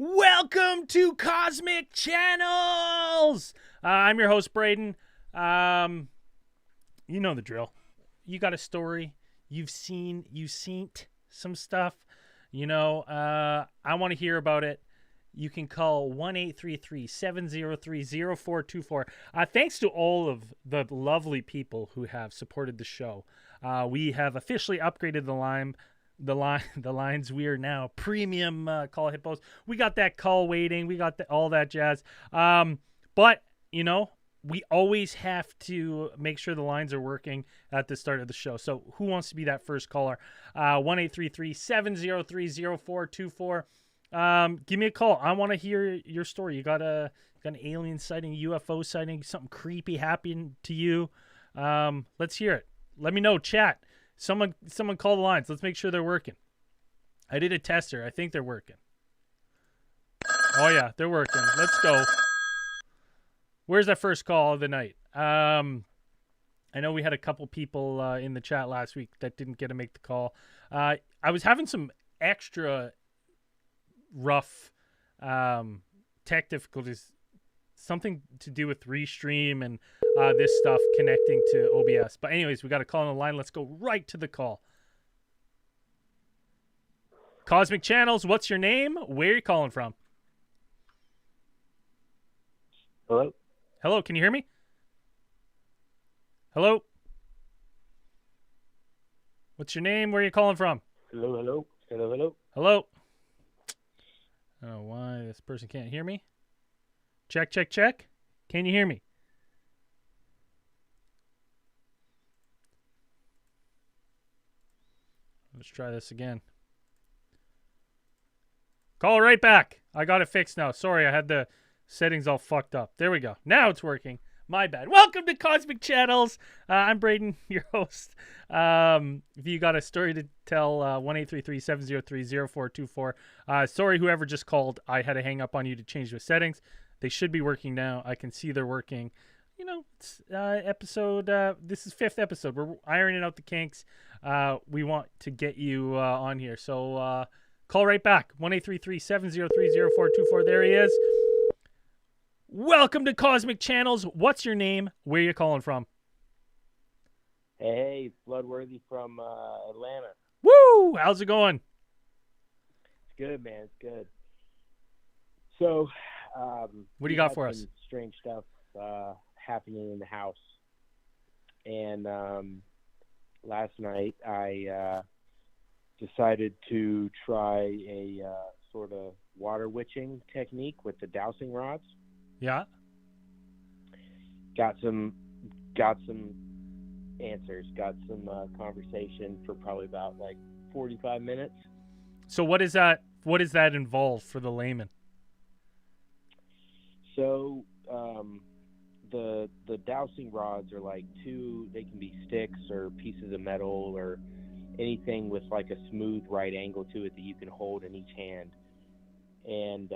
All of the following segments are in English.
Welcome to Cosmic Channels. I'm your host, Braden. You know the drill. You got a story. You've seen some stuff. I want to hear about it. You can call 1-833-703-0424. Thanks to all of the lovely people who have supported the show. We have officially upgraded the lines. We are now premium call hippos. We got that call waiting. We got all that jazz. But we always have to make sure the lines are working at the start of the show. So who wants to be that first caller? 1-833-703-0424. Give me a call. I want to hear your story. You got an alien sighting, UFO sighting, something creepy happened to you. Let's hear it. Let me know. Chat. Someone call the lines. Let's make sure they're working. I did a tester. I think they're working. Oh yeah, they're working. Let's go. Where's that first call of the night? I know we had a couple people in the chat last week that didn't get to make the call. I was having some extra rough tech difficulties, something to do with Restream and this stuff connecting to OBS. But anyways, we got a call on the line. Let's go right to the call. Cosmic Channels, what's your name? Where are you calling from? Hello? Hello, can you hear me? Hello? What's your name? Where are you calling from? Hello, hello, hello, hello. Hello? I don't know why this person can't hear me. Check, check, check. Can you hear me? Let's try this again. Call right back. I got it fixed now. Sorry, I had the settings all fucked up. There we go. Now it's working. My bad. Welcome to Cosmic Channels. I'm Braden, your host. If you got a story to tell, 1-833-703-0424. Sorry, whoever just called. I had to hang up on you to change the settings. They should be working now. I can see they're working. It's episode. This is 5th episode. We're ironing out the kinks. We want to get you on here. So call right back. 1-833-703-0424. There he is. Welcome to Cosmic Channels. What's your name? Where are you calling from? Hey, it's Bloodworthy from Atlanta. Woo! How's it going? It's good, man. It's good. So, what do you got for us? Strange stuff happening in the house. And last night I decided to try a sort of water witching technique with the dowsing rods. Yeah. Got some answers. Got some conversation for probably about 45 minutes. So what is that? What does that involve for the layman? So the dowsing rods are they can be sticks or pieces of metal or anything with a smooth right angle to it that you can hold in each hand. And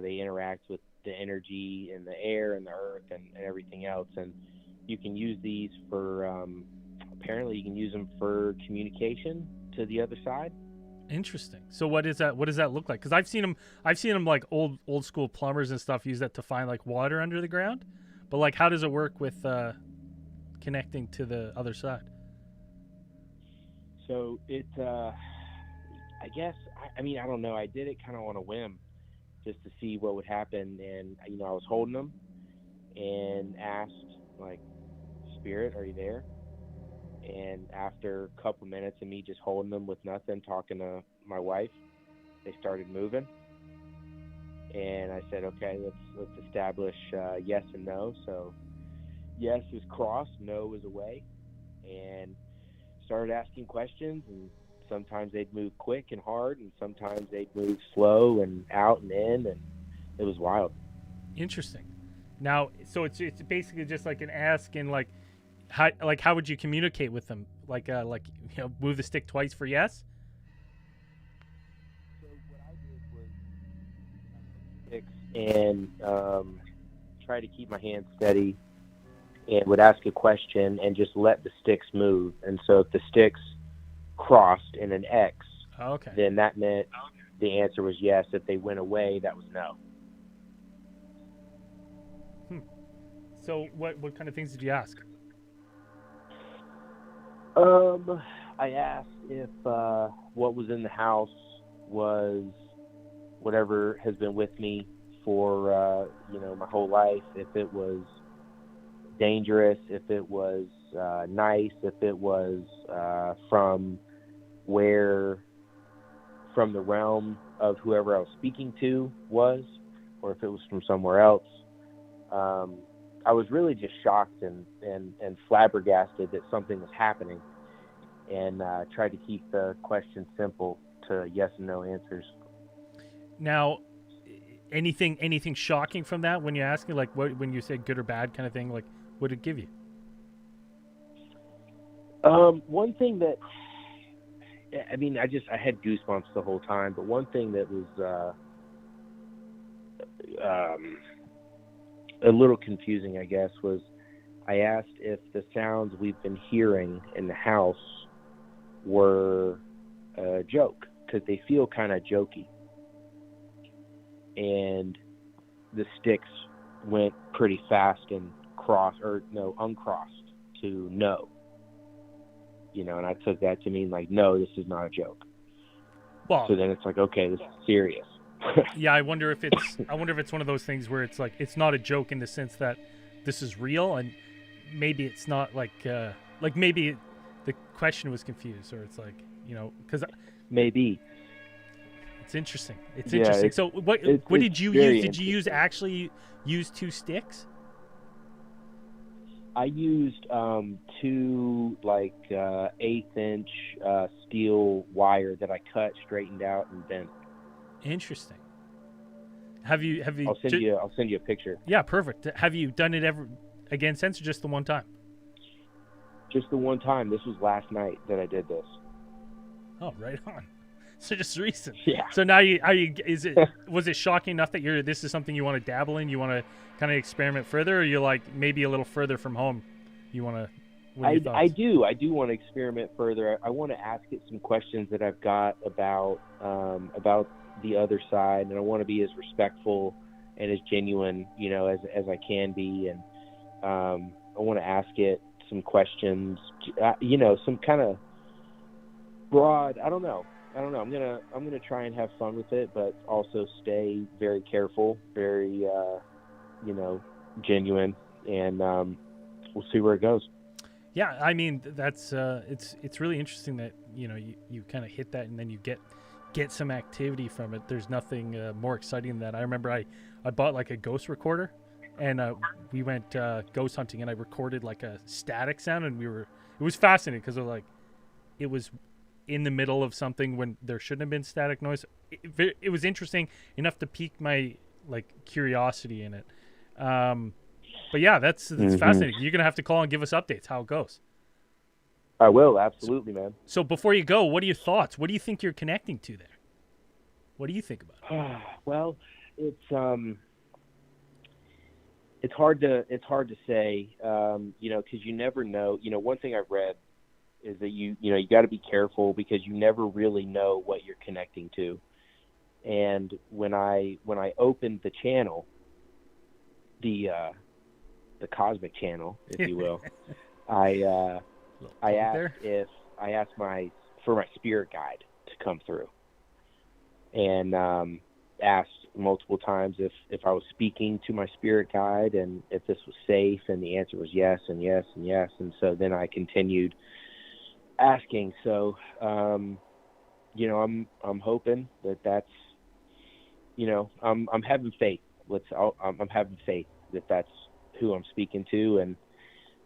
they interact with the energy and the air and the earth and everything else. And you can use these for apparently you can use them for communication to the other side. Interesting. So what is that? What does that look like? Because I've seen them like old school plumbers and stuff use that to find water under the ground. But how does it work with connecting to the other side? So it, I guess, I don't know. I did it kind of on a whim just to see what would happen. And, I was holding them and asked, Spirit, are you there? And after a couple minutes of me just holding them with nothing, talking to my wife, they started moving. And I said, okay, let's establish yes and no. So yes is cross, no is away. And started asking questions, and sometimes they'd move quick and hard, and sometimes they'd move slow and out and in, and it was wild. Interesting. Now, so it's basically just an ask and how would you communicate with them? Move the stick twice for yes? So what I did was and try to keep my hands steady and would ask a question and just let the sticks move. And so if the sticks crossed in an X, okay, then that meant the answer was yes. If they went away, that was no. So what kind of things did you ask? I asked if what was in the house was whatever has been with me for my whole life. If it was dangerous, if it was nice, if it was from the realm of whoever I was speaking to was, or if it was from somewhere else. I was really just shocked and flabbergasted that something was happening, and tried to keep the question simple to yes and no answers. Now, anything shocking from that when you ask it, like when you say good or bad kind of thing, like what did it give you? One thing that, I had goosebumps the whole time, but one thing that was a little confusing, I guess, was I asked if the sounds we've been hearing in the house were a joke, because they feel kind of jokey. And the sticks went pretty fast and uncrossed to no. And I took that to mean like, no, this is not a joke. Well, so then it's like, okay, this is serious. Yeah, I wonder if it's one of those things where it's like it's not a joke in the sense that this is real, and maybe it's not like maybe the question was confused, or it's like because maybe it's interesting. It's interesting. So what did you use? Did you use 2 sticks? I used 2 1/8-inch steel wire that I cut, straightened out, and bent. Interesting. Have you? I'll send you a picture. Yeah, perfect. Have you done it ever again since, or just the one time? Just the one time. This was last night that I did this. Oh, right on. So just recent. Yeah. So now was it shocking enough that this is something you want to dabble in? You want to kind of experiment further, or you're like maybe a little further from home? You want to? I do want to experiment further. I want to ask it some questions that I've got about the other side, and I want to be as respectful and as genuine, as I can be, and I want to ask it some questions, some kind of broad. I don't know. I'm gonna try and have fun with it, but also stay very careful, very genuine, and we'll see where it goes. Yeah, I mean that's it's really interesting that you kind of hit that, and then you get some activity from it. There's nothing more exciting than that. I remember I bought like a ghost recorder, and we went ghost hunting, and I recorded like a static sound, and it was fascinating because it was in the middle of something when there shouldn't have been static noise. It was interesting enough to pique my curiosity in it. But yeah, that's fascinating. You're gonna have to call and give us updates how it goes. I will, absolutely, man. So before you go, what are your thoughts? What do you think you're connecting to there? What do you think about it? Well, it's hard to say, because you never know. One thing I've read is that you got to be careful, because you never really know what you're connecting to. And when I opened the channel, the Cosmic Channel, if you will, I asked for my spirit guide to come through, and asked multiple times if I was speaking to my spirit guide and if this was safe, and the answer was yes and yes and yes. And so then I continued asking. So I'm hoping that's I'm having faith. I'm having faith that that's who I'm speaking to, and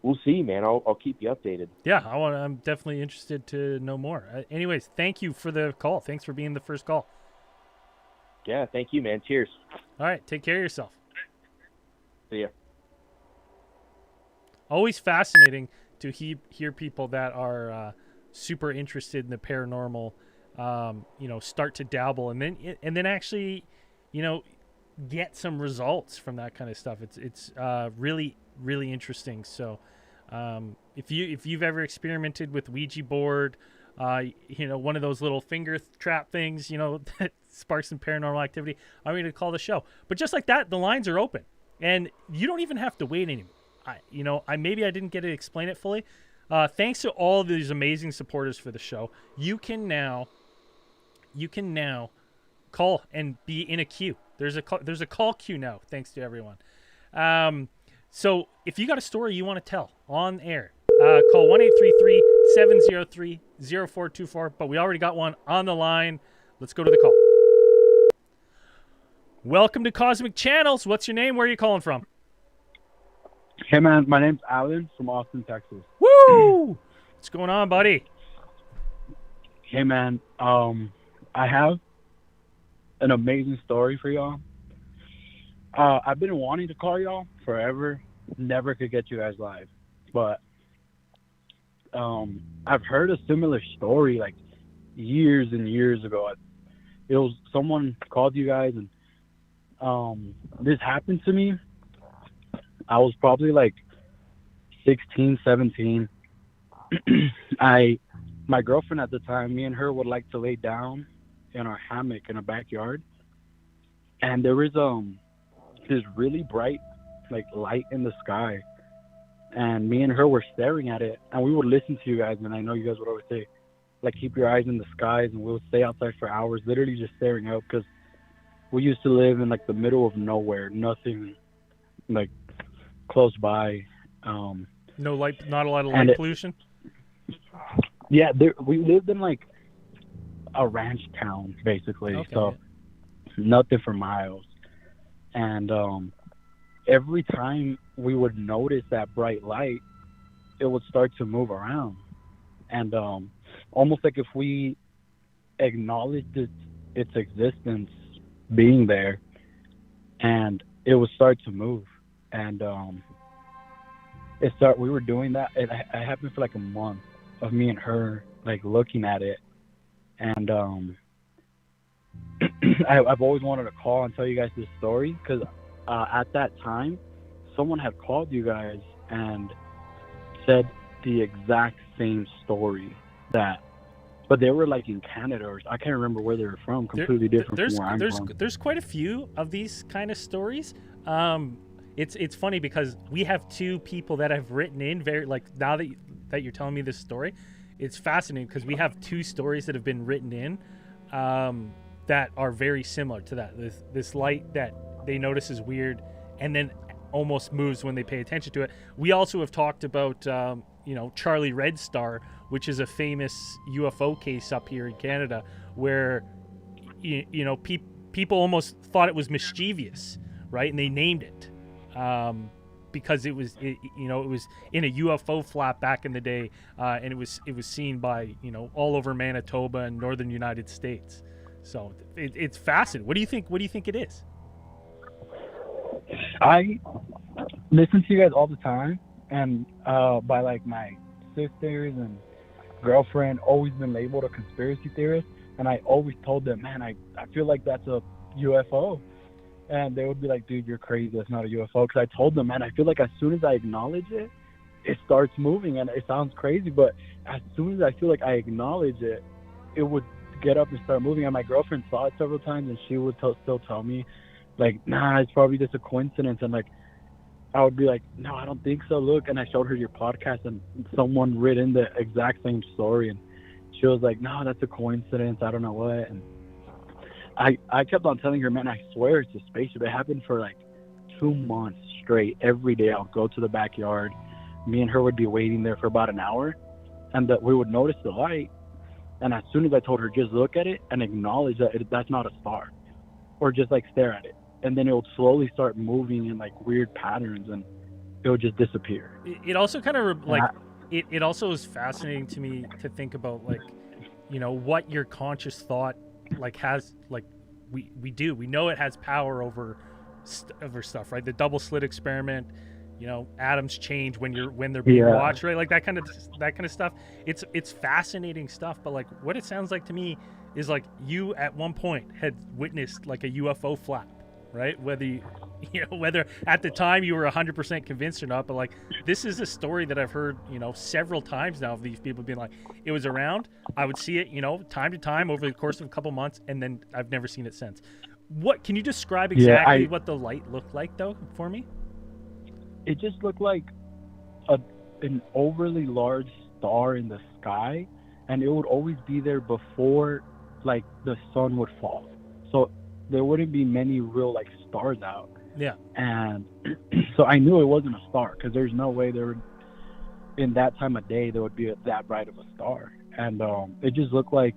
we'll see, man. I'll keep you updated. Yeah, I'm definitely interested to know more. Anyways, thank you for the call. Thanks for being the first call. Yeah, thank you, man. Cheers. All right, take care of yourself. See ya. Always fascinating to hear people that are super interested in the paranormal, start to dabble, and then actually, get some results from that kind of stuff. It's really, really interesting. So if you've ever experimented with Ouija board, one of those little finger trap things, that sparks some paranormal activity, I'm going to call the show. But just like that, the lines are open, and you don't even have to wait anymore. Maybe I didn't get to explain it fully. Thanks to all of these amazing supporters for the show, you can now call and be in a queue. There's a call queue now, thanks to everyone. So if you got a story you want to tell on air, call 1-833-703-0424. But we already got one on the line. Let's go to the call. Welcome to Cosmic Channels. What's your name? Where are you calling from? Hey, man. My name's Alan from Austin, Texas. Woo! What's going on, buddy? Hey, man. I have an amazing story for y'all. I've been wanting to call y'all forever. Never could get you guys live. But I've heard a similar story like years and years ago. It was someone called you guys, and this happened to me. I was probably like 16, 17. My girlfriend at the time, me and her would like to lay down in our hammock in a backyard, and there was this really bright like light in the sky, and me and her were staring at it, and we would listen to you guys, and I know you guys would always say like keep your eyes in the skies, and we'll stay outside for hours literally just staring out, because we used to live in like the middle of nowhere, nothing like close by. No light, not a lot of light pollution. Yeah, we lived in like a ranch town basically, okay. So nothing for miles. And every time we would notice that bright light, it would start to move around, and almost like if we acknowledged its existence being there, and it would start to move. And we were doing that. It happened for like a month of me and her like looking at it, and I've always wanted to call and tell you guys this story, because at that time someone had called you guys and said the exact same story, but they were like in Canada, or I can't remember where they were from, completely different from where I'm from. There's quite a few of these kind of stories. It's funny because we have two people that have written in very, like, now that you're telling me this story, it's fascinating because we have two stories that have been written in that are very similar to that. This light that they notice is weird and then almost moves when they pay attention to it. We also have talked about Charlie Red Star, which is a famous UFO case up here in Canada, where people almost thought it was mischievous, right? And they named it because it was in a UFO flap back in the day, and it was seen by all over Manitoba and northern United States. So it's fascinating. What do you think? What do you think it is? I listen to you guys all the time, and by like my sisters and girlfriend always been labeled a conspiracy theorist, and I always told them, man, I feel like that's a UFO, and they would be like, dude, you're crazy, that's not a UFO, because I told them, man, I feel like as soon as I acknowledge it, it starts moving, and it sounds crazy, but as soon as I feel like I acknowledge it, it would get up and start moving. And my girlfriend saw it several times, and she would still tell me like, nah, it's probably just a coincidence, and like I would be like, no, I don't think so, look. And I showed her your podcast, and someone read in the exact same story, and she was like, no, that's a coincidence, I don't know what. And I kept on telling her, man, I swear it's a spaceship. It happened for like 2 months straight. Every day I would go to the backyard, me and her would be waiting there for about an hour, and that we would notice the light, and as soon as I told her, just look at it and acknowledge that that's not a star, or just like stare at it, and then it would slowly start moving in like weird patterns, and it would just disappear. It also kind of it also is fascinating to me to think about, like, what your conscious thought like has, like we know it has power over stuff, right? The double slit experiment, atoms change when they're being watched, right? Like that kind of stuff. It's fascinating stuff, but like what it sounds like to me is like you at one point had witnessed like a UFO flap, right? Whether You know, whether at the time you were 100% convinced or not, but like this is a story that I've heard, you know, several times now of these people being like, it was around, I would see it, you know, time to time over the course of a couple months, and then I've never seen it since. What can you describe exactly what the light looked like though for me? It just looked like an overly large star in the sky, and it would always be there before like the sun would fall, so there wouldn't be many real like stars out. Yeah. And so I knew it wasn't a star, because there's no way there would, in that time of day, there would be that bright of a star. And it just looked like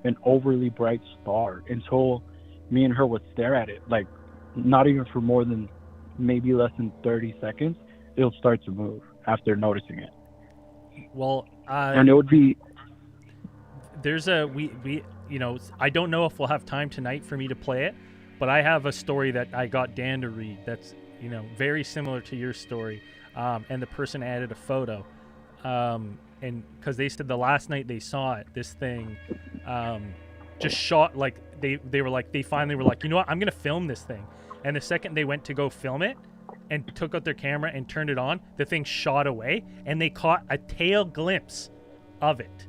an overly bright star until me and her would stare at it, like not even for more than maybe less than 30 seconds. It'll start to move after noticing it. Well, and it would be, there's a we you know, I don't know if we'll have time tonight for me to play it, but I have a story that I got Dan to read that's, you know, very similar to your story, and the person added a photo, and because they said the last night they saw it, this thing just shot, like they were like, they finally were like, you know what, I'm gonna film this thing, and the second they went to go film it and took out their camera and turned it on, the thing shot away, and they caught a tail glimpse of it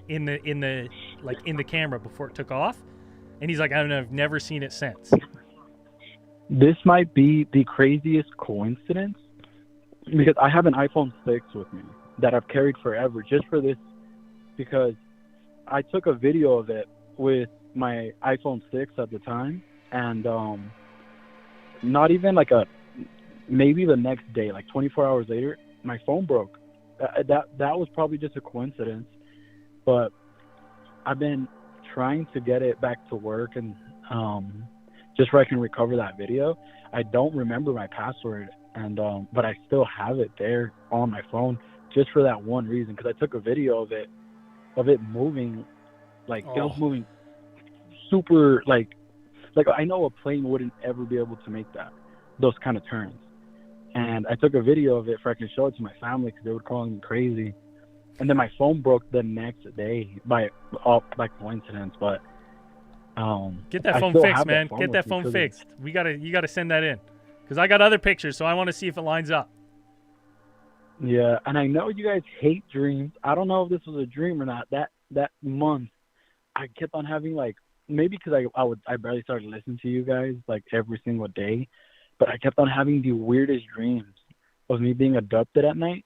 in the camera before it took off. And he's like, I don't know, I've never seen it since. This might be the craziest coincidence, because I have an iPhone 6 with me that I've carried forever just for this, because I took a video of it with my iPhone 6 at the time, and not even like maybe the next day, like 24 hours later, my phone broke. That was probably just a coincidence, but I've been trying to get it back to work, and just where I can recover that video. I don't remember my password, and but I still have it there on my phone just for that one reason, because I took a video of it moving, like it was moving super, like I know a plane wouldn't ever be able to make those kind of turns, and I took a video of it so I can show it to my family, because they were calling me crazy. And then my phone broke the next day by coincidence, but get that phone fixed, man. Get that phone fixed. You gotta send that in, because I got other pictures, so I want to see if it lines up. Yeah, and I know you guys hate dreams. I don't know if this was a dream or not. That month, I kept on having, like, maybe because I barely started listening to you guys like every single day, but I kept on having the weirdest dreams of me being abducted at night.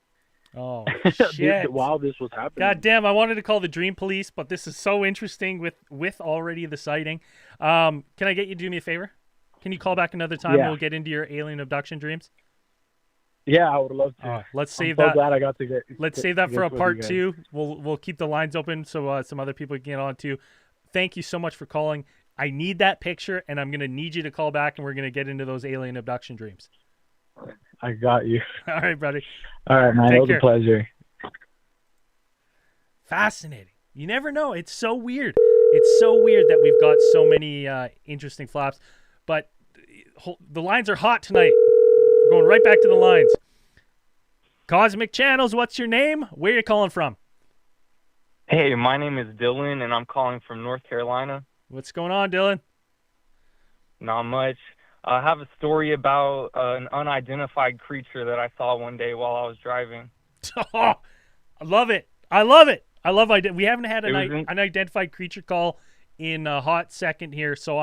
Oh, shit. While this was happening. God damn, I wanted to call the dream police, but this is so interesting with already the sighting. Can I get you to do me a favor? Can you call back another time and we'll get into your alien abduction dreams? Yeah, I would love to. Let's save that. I'm so glad I got to get. Let's save that for a part 2. We'll keep the lines open so some other people can get on too. Thank you so much for calling. I need that picture, and I'm going to need you to call back, and we're going to get into those alien abduction dreams. I got you. All right, buddy. All right, man. It was a pleasure. Fascinating. You never know. It's so weird. It's so weird that we've got so many interesting flaps. But the lines are hot tonight. We're going right back to the lines. Cosmic Channels, what's your name? Where are you calling from? Hey, my name is Dylan, and I'm calling from North Carolina. What's going on, Dylan? Not much. I have a story about an unidentified creature that I saw one day while I was driving. Oh, I love it. We haven't had an unidentified creature call in a hot second here, so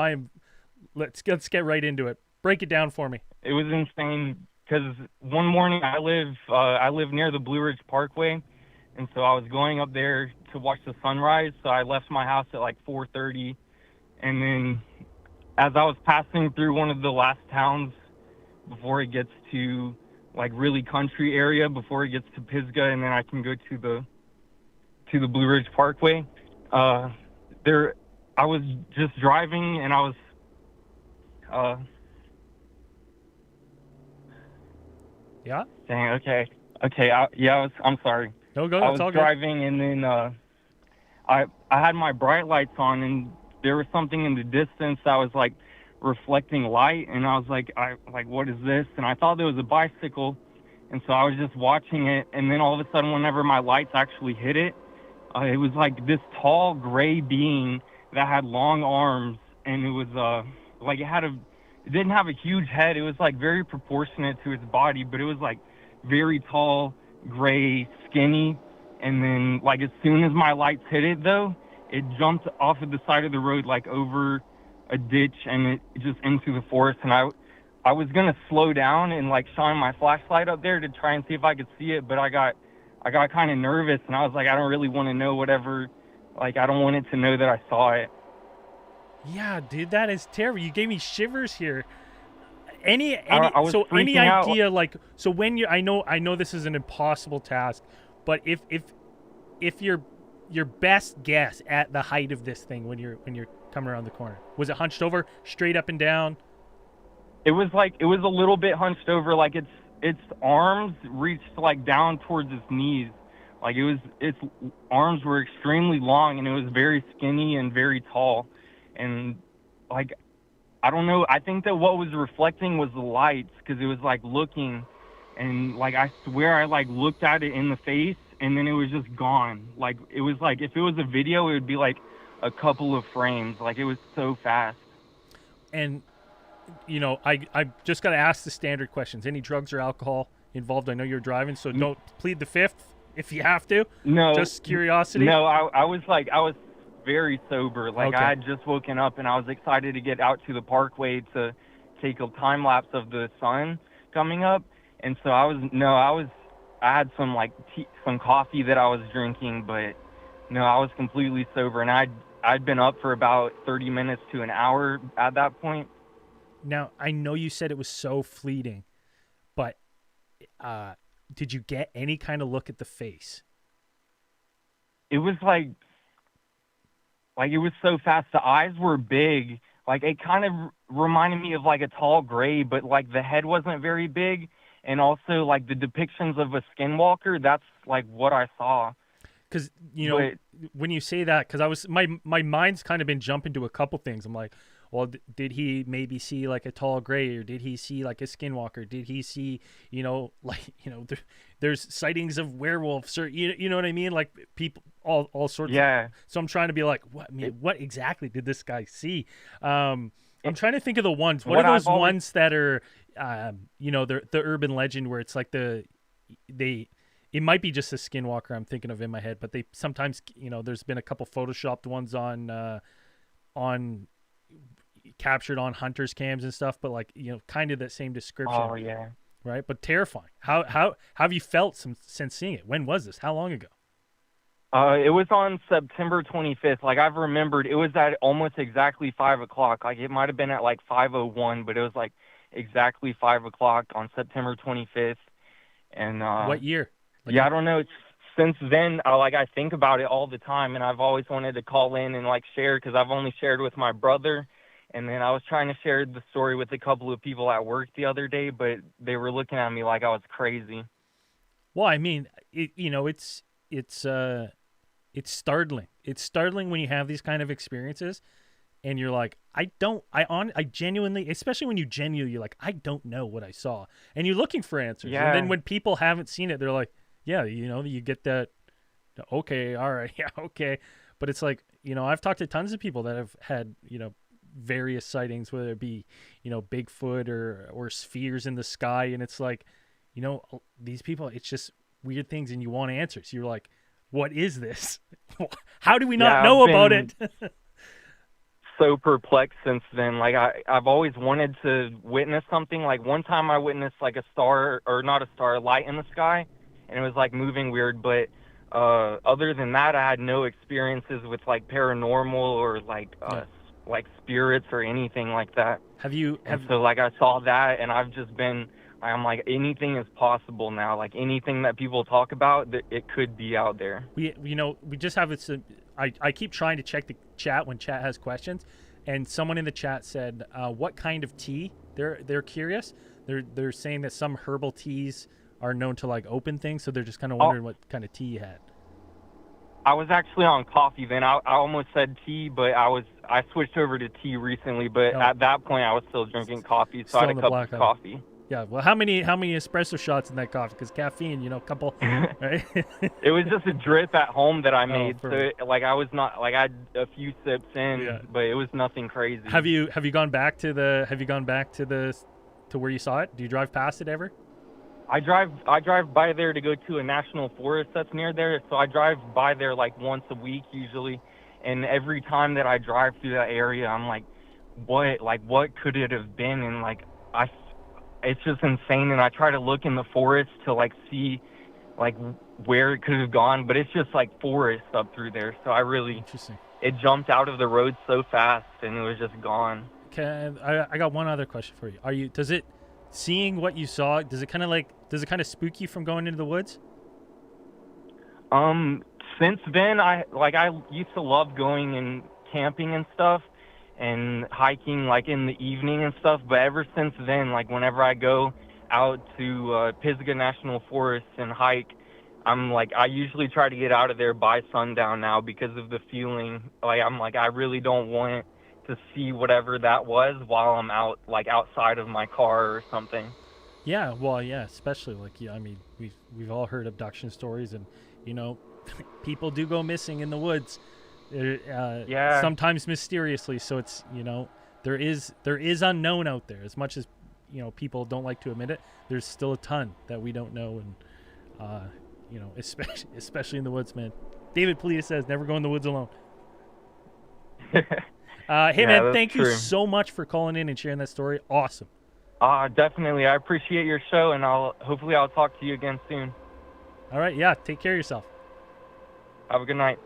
let's get right into it. Break it down for me. It was insane because one morning I live near the Blue Ridge Parkway, and so I was going up there to watch the sunrise. So I left my house at like 4:30, and then as I was passing through one of the last towns before it gets to like really country area, before it gets to Pisgah, and then I can go to the Blue Ridge Parkway. I was just driving, and I was yeah. Dang, okay. I'm sorry. No, go. I was driving, and then I had my bright lights on, and there was something in the distance that was like reflecting light, and I was like, what is this? And I thought there was a bicycle, and so I was just watching it, and then all of a sudden, whenever my lights actually hit it, it was like this tall gray being that had long arms, and it was like it it didn't have a huge head. It was like very proportionate to its body, but it was like very tall, gray, skinny. And then like as soon as my lights hit it though, it jumped off of the side of the road like over a ditch and it just into the forest. And I was gonna slow down and like shine my flashlight up there to try and see if I could see it, but I got kind of nervous and I was like, I don't really want to know whatever, like I don't want it to know that I saw it. Yeah, dude, that is terrible. You gave me shivers here. Any I was so any freaking out. idea like so when you I know this is an impossible task, but if your best guess at the height of this thing when you're coming around the corner, was it hunched over, straight up and down? It was a little bit hunched over, like its arms reached like down towards its knees. Like its arms were extremely long and it was very skinny and very tall. And like, I don't know, I think that what was reflecting was the lights because it was like looking and like I swear I like looked at it in the face and then it was just gone. Like it was like if it was a video it would be like a couple of frames. Like it was so fast. And you know, I just got to ask the standard questions. Any drugs or alcohol involved? I know you're driving, so don't plead the fifth if you have to. No. Just curiosity. No, I was very sober. Like Okay. I had just woken up and I was excited to get out to the parkway to take a time lapse of the sun coming up. And so I had some like some coffee that I was drinking, but no, I was completely sober and I'd been up for about 30 minutes to an hour at that point. Now, I know you said it was so fleeting, but did you get any kind of look at the face? It was like it was so fast. The eyes were big. Like it kind of reminded me of like a tall gray, but like the head wasn't very big. And also like the depictions of a skinwalker, that's like what I saw. Because, you know, when you say that, because I was, my mind's kind of been jumping to a couple things. I'm like, well, did he maybe see like a tall gray, or did he see like a skinwalker? Did he see, you know, like, you know, there's sightings of werewolves, or you know what I mean? Like people, all sorts. Yeah. So I'm trying to be like, what exactly did this guy see? I'm trying to think of the ones. What are those ones that are, you know, the urban legend where it's like it might be just a skinwalker I'm thinking of in my head, but they sometimes, you know, there's been a couple photoshopped ones on captured on hunters cams and stuff, but like, you know, kind of that same description. Oh yeah. Right. But terrifying. How have you felt since seeing it? When was this? How long ago? It was on September 25th. Like I've remembered, it was at almost exactly 5:00. Like it might have been at like 5:01, but it was like exactly 5:00 on September 25th. And what year? Like, yeah, I don't know. Since then, I think about it all the time, and I've always wanted to call in and like share because I've only shared with my brother. And then I was trying to share the story with a couple of people at work the other day, but they were looking at me like I was crazy. Well, I mean, you know, it's startling. It's startling when you have these kind of experiences and you're like, I genuinely, especially when you're like, I don't know what I saw. And you're looking for answers. Yeah. And then when people haven't seen it, they're like, yeah, you know, you get that, okay, all right, yeah, okay. But it's like, you know, I've talked to tons of people that have had, you know, various sightings, whether it be, you know, Bigfoot or spheres in the sky. And it's like, you know, these people, it's just weird things and you want answers. You're like, what is this? How do we not know about it? So perplexed since then. Like I've always wanted to witness something. Like one time I witnessed like a star, or not a star, a light in the sky, and it was like moving weird. But other than that, I had no experiences with like paranormal or like spirits or anything like that. So like I saw that and I've just been, I'm like, anything is possible now. Like anything that people talk about, it could be out there. We just have this. I keep trying to check the chat when chat has questions, and someone in the chat said, "What kind of tea?" They're curious. They're saying that some herbal teas are known to like open things, so they're just kind of wondering what kind of tea you had. I was actually on coffee then. I almost said tea, but I switched over to tea recently. But at that point, I was still drinking coffee, so I had a cup of coffee. Yeah. Well, how many espresso shots in that coffee? Because caffeine, a couple, right? It was just a drip at home that I made. So perfect. I was not I had a few sips in, Yeah. but it was nothing crazy. Have you gone back to to where you saw it? Do you drive past it ever? I drive by there to go to a national forest that's near there. So I drive by there like once a week usually. And every time that I drive through that area, I'm like, what could it have been? And it's just insane. And I try to look in the forest to like see like where it could have gone, but it's just like forest up through there. So Interesting. It jumped out of the road so fast and it was just gone. Okay, I got one other question for you. Seeing what you saw, does it kind of spook you from going into the woods? Since then, I used to love going and camping and stuff and hiking like in the evening and stuff. But ever since then, like whenever I go out to Pisgah National Forest and hike, I usually try to get out of there by sundown now because of the feeling. I really don't want to see whatever that was while I'm out, like outside of my car or something. Yeah, well, yeah, especially we've all heard abduction stories, and people do go missing in the woods. Yeah. Sometimes mysteriously. So it's there is unknown out there. As much as people don't like to admit it, there's still a ton that we don't know, and especially in the woods, man. David Polita says, "Never go in the woods alone." Hey, Yeah, man, that's thank you true. so much for calling in and sharing that story. Awesome. Definitely. I appreciate your show, and hopefully I'll talk to you again soon. All right, yeah, take care of yourself. Have a good night.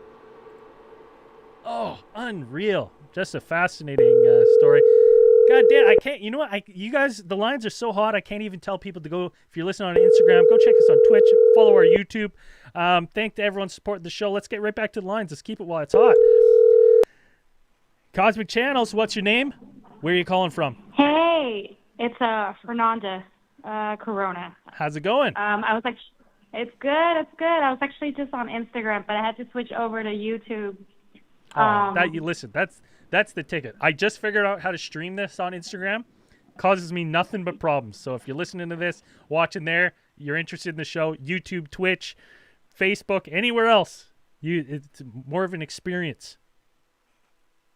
Oh, unreal. Just a fascinating story. God damn, I can't, you know what? You guys, the lines are so hot, I can't even tell people to go. If you're listening on Instagram, go check us on Twitch, follow our YouTube. Thank to everyone supporting the show. Let's get right back to the lines. Let's keep it while it's hot. Cosmic Channels, what's your name? Where are you calling from? Hey, it's Fernanda Corona. How's it going? It's good. It's good. I was actually just on Instagram, but I had to switch over to YouTube. Listen, that's the ticket. I just figured out how to stream this on Instagram. Causes me nothing but problems. So if you're listening to this, watching there, you're interested in the show, YouTube, Twitch, Facebook, anywhere else, it's more of an experience.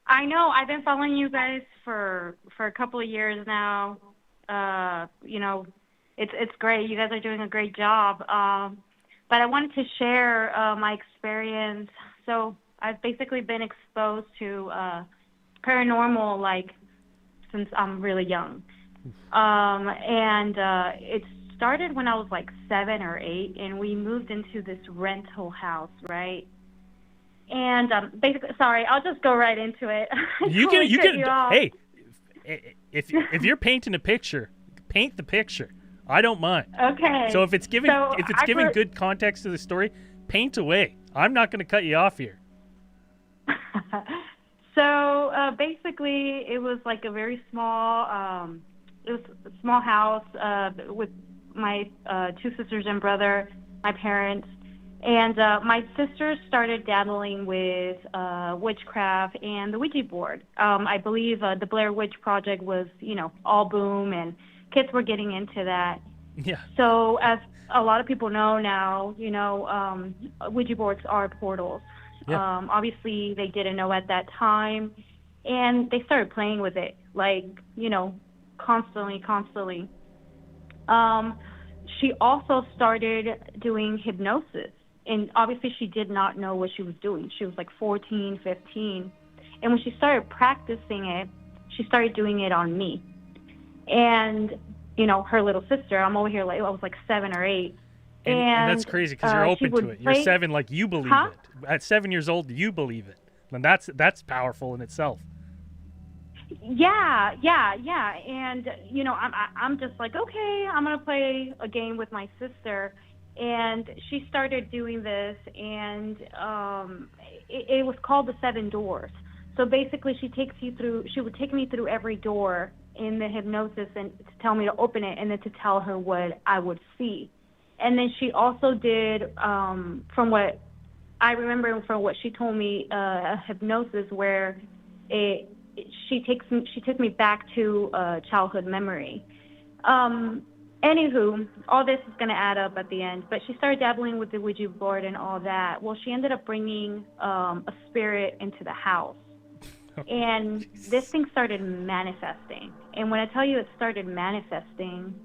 I know. I've been following you guys for a couple of years now. It's great. You guys are doing a great job. But I wanted to share my experience. So I've basically been exposed to paranormal since I'm really young. It started when I was 7 or 8, and we moved into this rental house, right? And basically, sorry, I'll just go right into it. You can. Hey, if you're painting a picture, paint the picture. I don't mind. Okay. So if it's giving good context to the story, paint away. I'm not going to cut you off here. So basically, it was a very small. It was a small house with my 2 sisters and brother, my parents. And my sister started dabbling with witchcraft and the Ouija board. I believe the Blair Witch Project was, all boom, and kids were getting into that. Yeah. So as a lot of people know now, Ouija boards are portals. Yeah. Obviously, they didn't know at that time, and they started playing with it, constantly. She also started doing hypnosis. And obviously she did not know what she was doing. She was 14, 15. And when she started practicing it, she started doing it on me. And, her little sister, I'm over here I was 7 or 8. And that's crazy because you're open to it. You're 7, you believe it. At 7 years old, you believe it. And that's powerful in itself. Yeah. And, I'm just okay, I'm going to play a game with my sister. And she started doing this, and it was called the 7 doors. So basically, she would take me through every door in the hypnosis and to tell me to open it, and then to tell her what I would see. And then she also did, from what I remember from what she told me, a hypnosis where she took me back to a childhood memory. Anywho, all this is going to add up at the end. But she started dabbling with the Ouija board and all that. Well, she ended up bringing a spirit into the house. And this thing started manifesting. And when I tell you it started manifesting,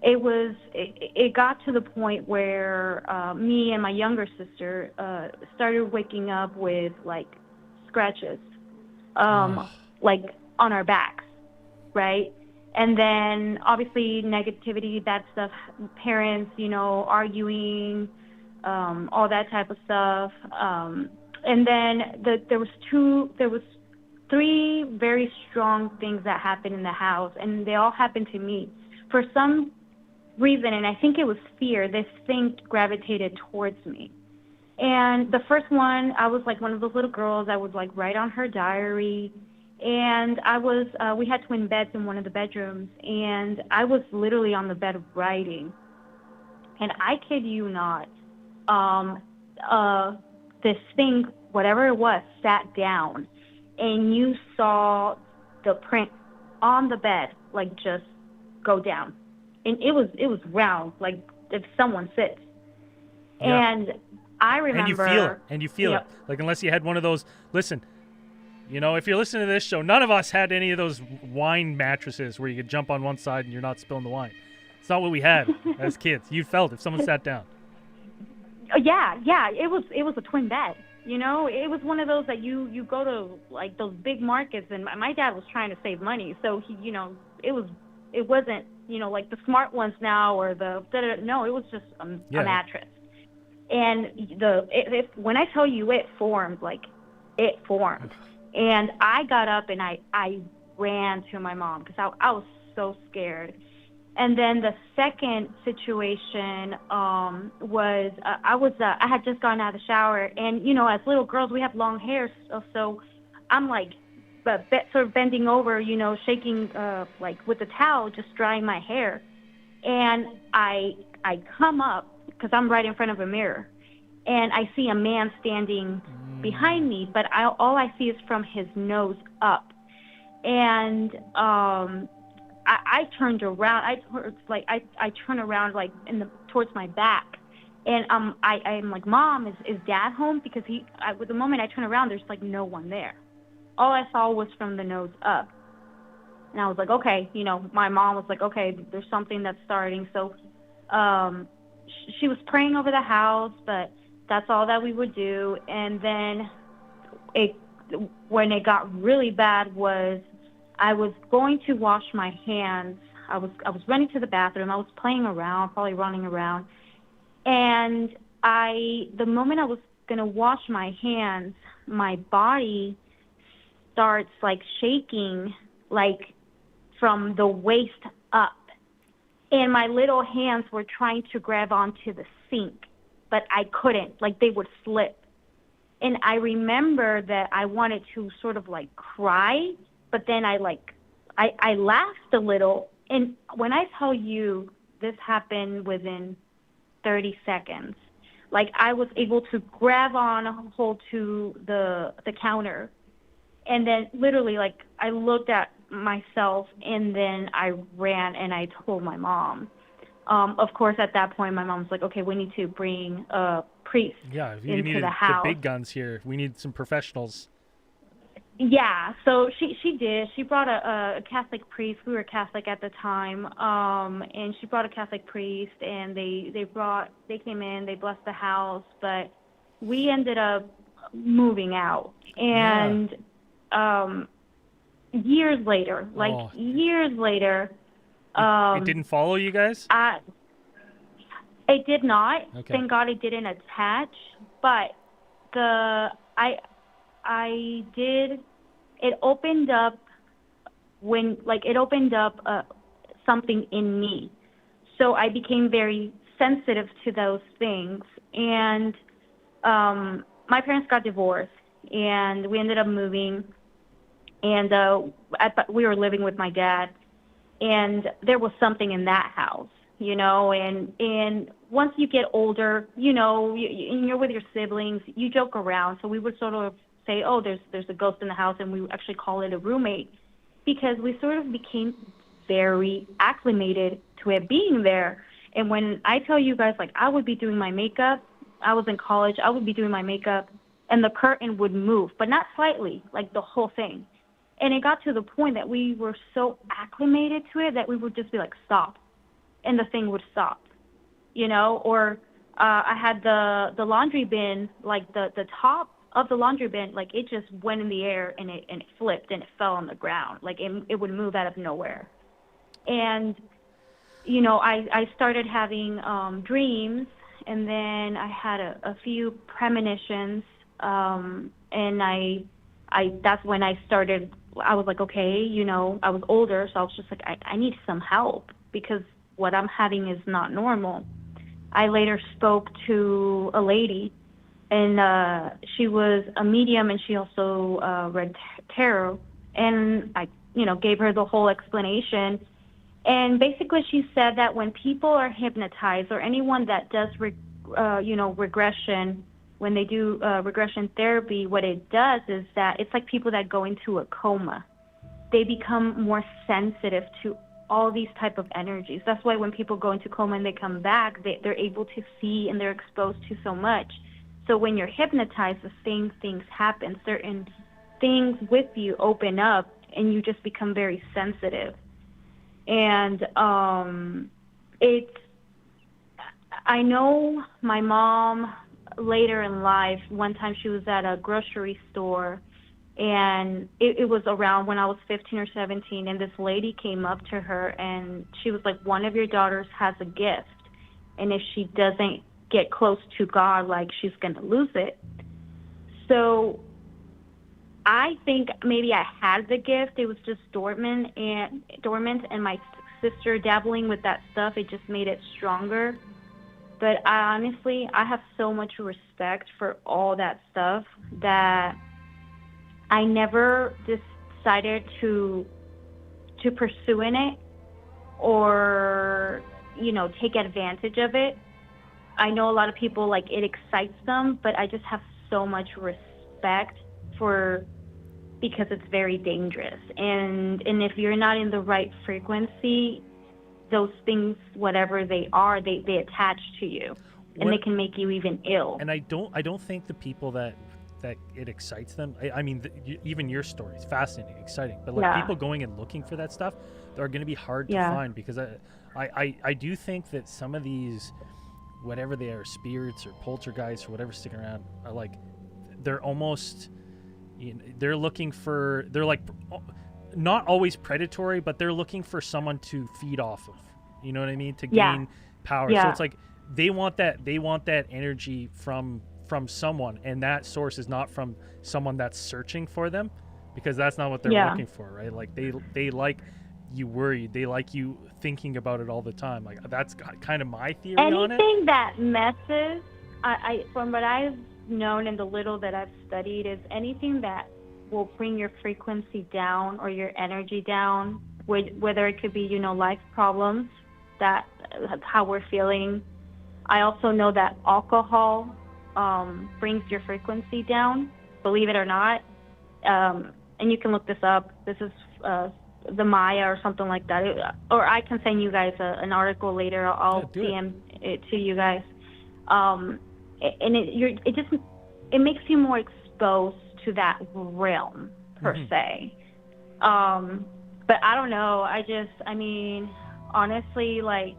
it got to the point where me and my younger sister started waking up with, like, scratches, like, on our backs, right? And then, obviously, negativity, bad stuff, parents, arguing, all that type of stuff. And then there was three very strong things that happened in the house, and they all happened to me. For some reason, and I think it was fear, this thing gravitated towards me. And the first one, I was like one of those little girls. I would, like, write on her diary. And we had twin beds in one of the bedrooms, and I was literally on the bed writing. And I kid you not, this thing, whatever it was, sat down, and you saw the print on the bed, like, just go down. And it was round, like if someone sits. Yeah. And I remember. And you feel it. Like, unless you had one of those, listen, if you're listening to this show, none of us had any of those wine mattresses where you could jump on one side and you're not spilling the wine. It's not what we had as kids. You felt if someone sat down. Yeah. It was a twin bed. It was one of those that you go to, like, those big markets, and my dad was trying to save money, so he, it wasn't, like the smart ones now or no, it was just a mattress. And when I tell you it formed, like, it formed. And I got up and I ran to my mom because I was so scared. And then the second situation was I had just gotten out of the shower, and as little girls we have long hair, so I'm like sort of bending over, shaking like with a towel, just drying my hair, and I come up because I'm right in front of a mirror, and I see a man standing behind me, but all I see is from his nose up, and I turned around. I turn around, like, towards my back, and I'm like, Mom, is Dad home? Because with the moment I turn around, there's, like, no one there. All I saw was from the nose up, and I was like, okay, my mom was like, okay, there's something that's starting. So, she was praying over the house, but that's all that we would do. And then when it got really bad was, I was going to wash my hands. I was running to the bathroom. I was playing around, probably running around. And the moment I was going to wash my hands, my body starts, like, shaking, like, from the waist up. And my little hands were trying to grab onto the sink, but I couldn't. Like, they would slip. And I remember that I wanted to sort of, like, cry, but then I laughed a little. And when I tell you this happened within 30 seconds, like, I was able to grab on hold to the counter. And then literally, like, I looked at myself, and then I ran and I told my mom. Of course, at that point, my mom's like, okay, we need to bring a priest into the house. The big guns here. We need some professionals. Yeah, so she did. She brought a Catholic priest. We were Catholic at the time, and she brought a Catholic priest, and they came in, they blessed the house, but we ended up moving out. And years later, it didn't follow you guys? It did not. Okay. Thank God it didn't attach, but I did. It opened up something in me. So I became very sensitive to those things. And my parents got divorced, and we ended up moving. And we were living with my dad, and there was something in that house, and once you get older, and you're with your siblings, you joke around. So we would sort of say, oh, there's a ghost in the house, and we would actually call it a roommate, because we sort of became very acclimated to it being there. And when I tell you guys, like, I would be doing my makeup, I was in college, I would be doing my makeup, and the curtain would move, but not slightly, like the whole thing. And it got to the point that we were so acclimated to it that we would just be like, stop, and the thing would stop, you know? Or I had the laundry bin, like the top of the laundry bin, like it just went in the air and it flipped and it fell on the ground. Like it would move out of nowhere. And, you know, I started having dreams, and then I had a few premonitions, and I that's when I started. I was like, okay, you know, I was older, so I was just like, I need some help because what I'm having is not normal. I later spoke to a lady, and she was a medium, and she also read tarot, and I, you know, gave her the whole explanation. And basically she said that when people are hypnotized, or anyone that does, regression, when they do regression therapy, what it does is that it's like people that go into a coma. They become more sensitive to all these type of energies. That's why when people go into coma and they come back, they're able to see and they're exposed to so much. So when you're hypnotized, the same things happen. Certain things with you open up and you just become very sensitive. And I know my mom later in life, one time she was at a grocery store, and it was around when I was 15 or 17, and this lady came up to her and she was like, one of your daughters has a gift, and if she doesn't get close to God, like, she's going to lose it. So I think maybe I had the gift. It was just dormant, and my sister dabbling with that stuff, it just made it stronger. But I have so much respect for all that stuff that I never decided to pursue in it or, you know, take advantage of it. I know a lot of people, like, it excites them, but I just have so much respect because it's very dangerous. And if you're not in the right frequency, those things, whatever they are, they attach to you, and they can make you even ill. And I don't think the people that it excites them. I mean, even your story is fascinating, exciting, but like people going and looking for that stuff, they're going to be hard to find, because I do think that some of these, whatever they are, spirits or poltergeists or whatever sticking around, are like, they're almost, you know, they're like not always predatory, but they're looking for someone to feed off of, you know what I mean, to gain power. So it's like they want that energy from someone, and that source is not from someone that's searching for them, because that's not what they're looking for, right? Like they like you worried, they like you thinking about it all the time. Like, that's kind of my theory on it. Anything that messes, I from what I've known and the little that I've studied, is anything that will bring your frequency down or your energy down, whether it could be, you know, life problems, that's how we're feeling. I also know that alcohol brings your frequency down, believe it or not. And you can look this up. This is the Maya or something like that. Or I can send you guys an article later. I'll DM it to you guys. And it makes you more exposed to that realm per se. But I don't know. I mean, honestly, like,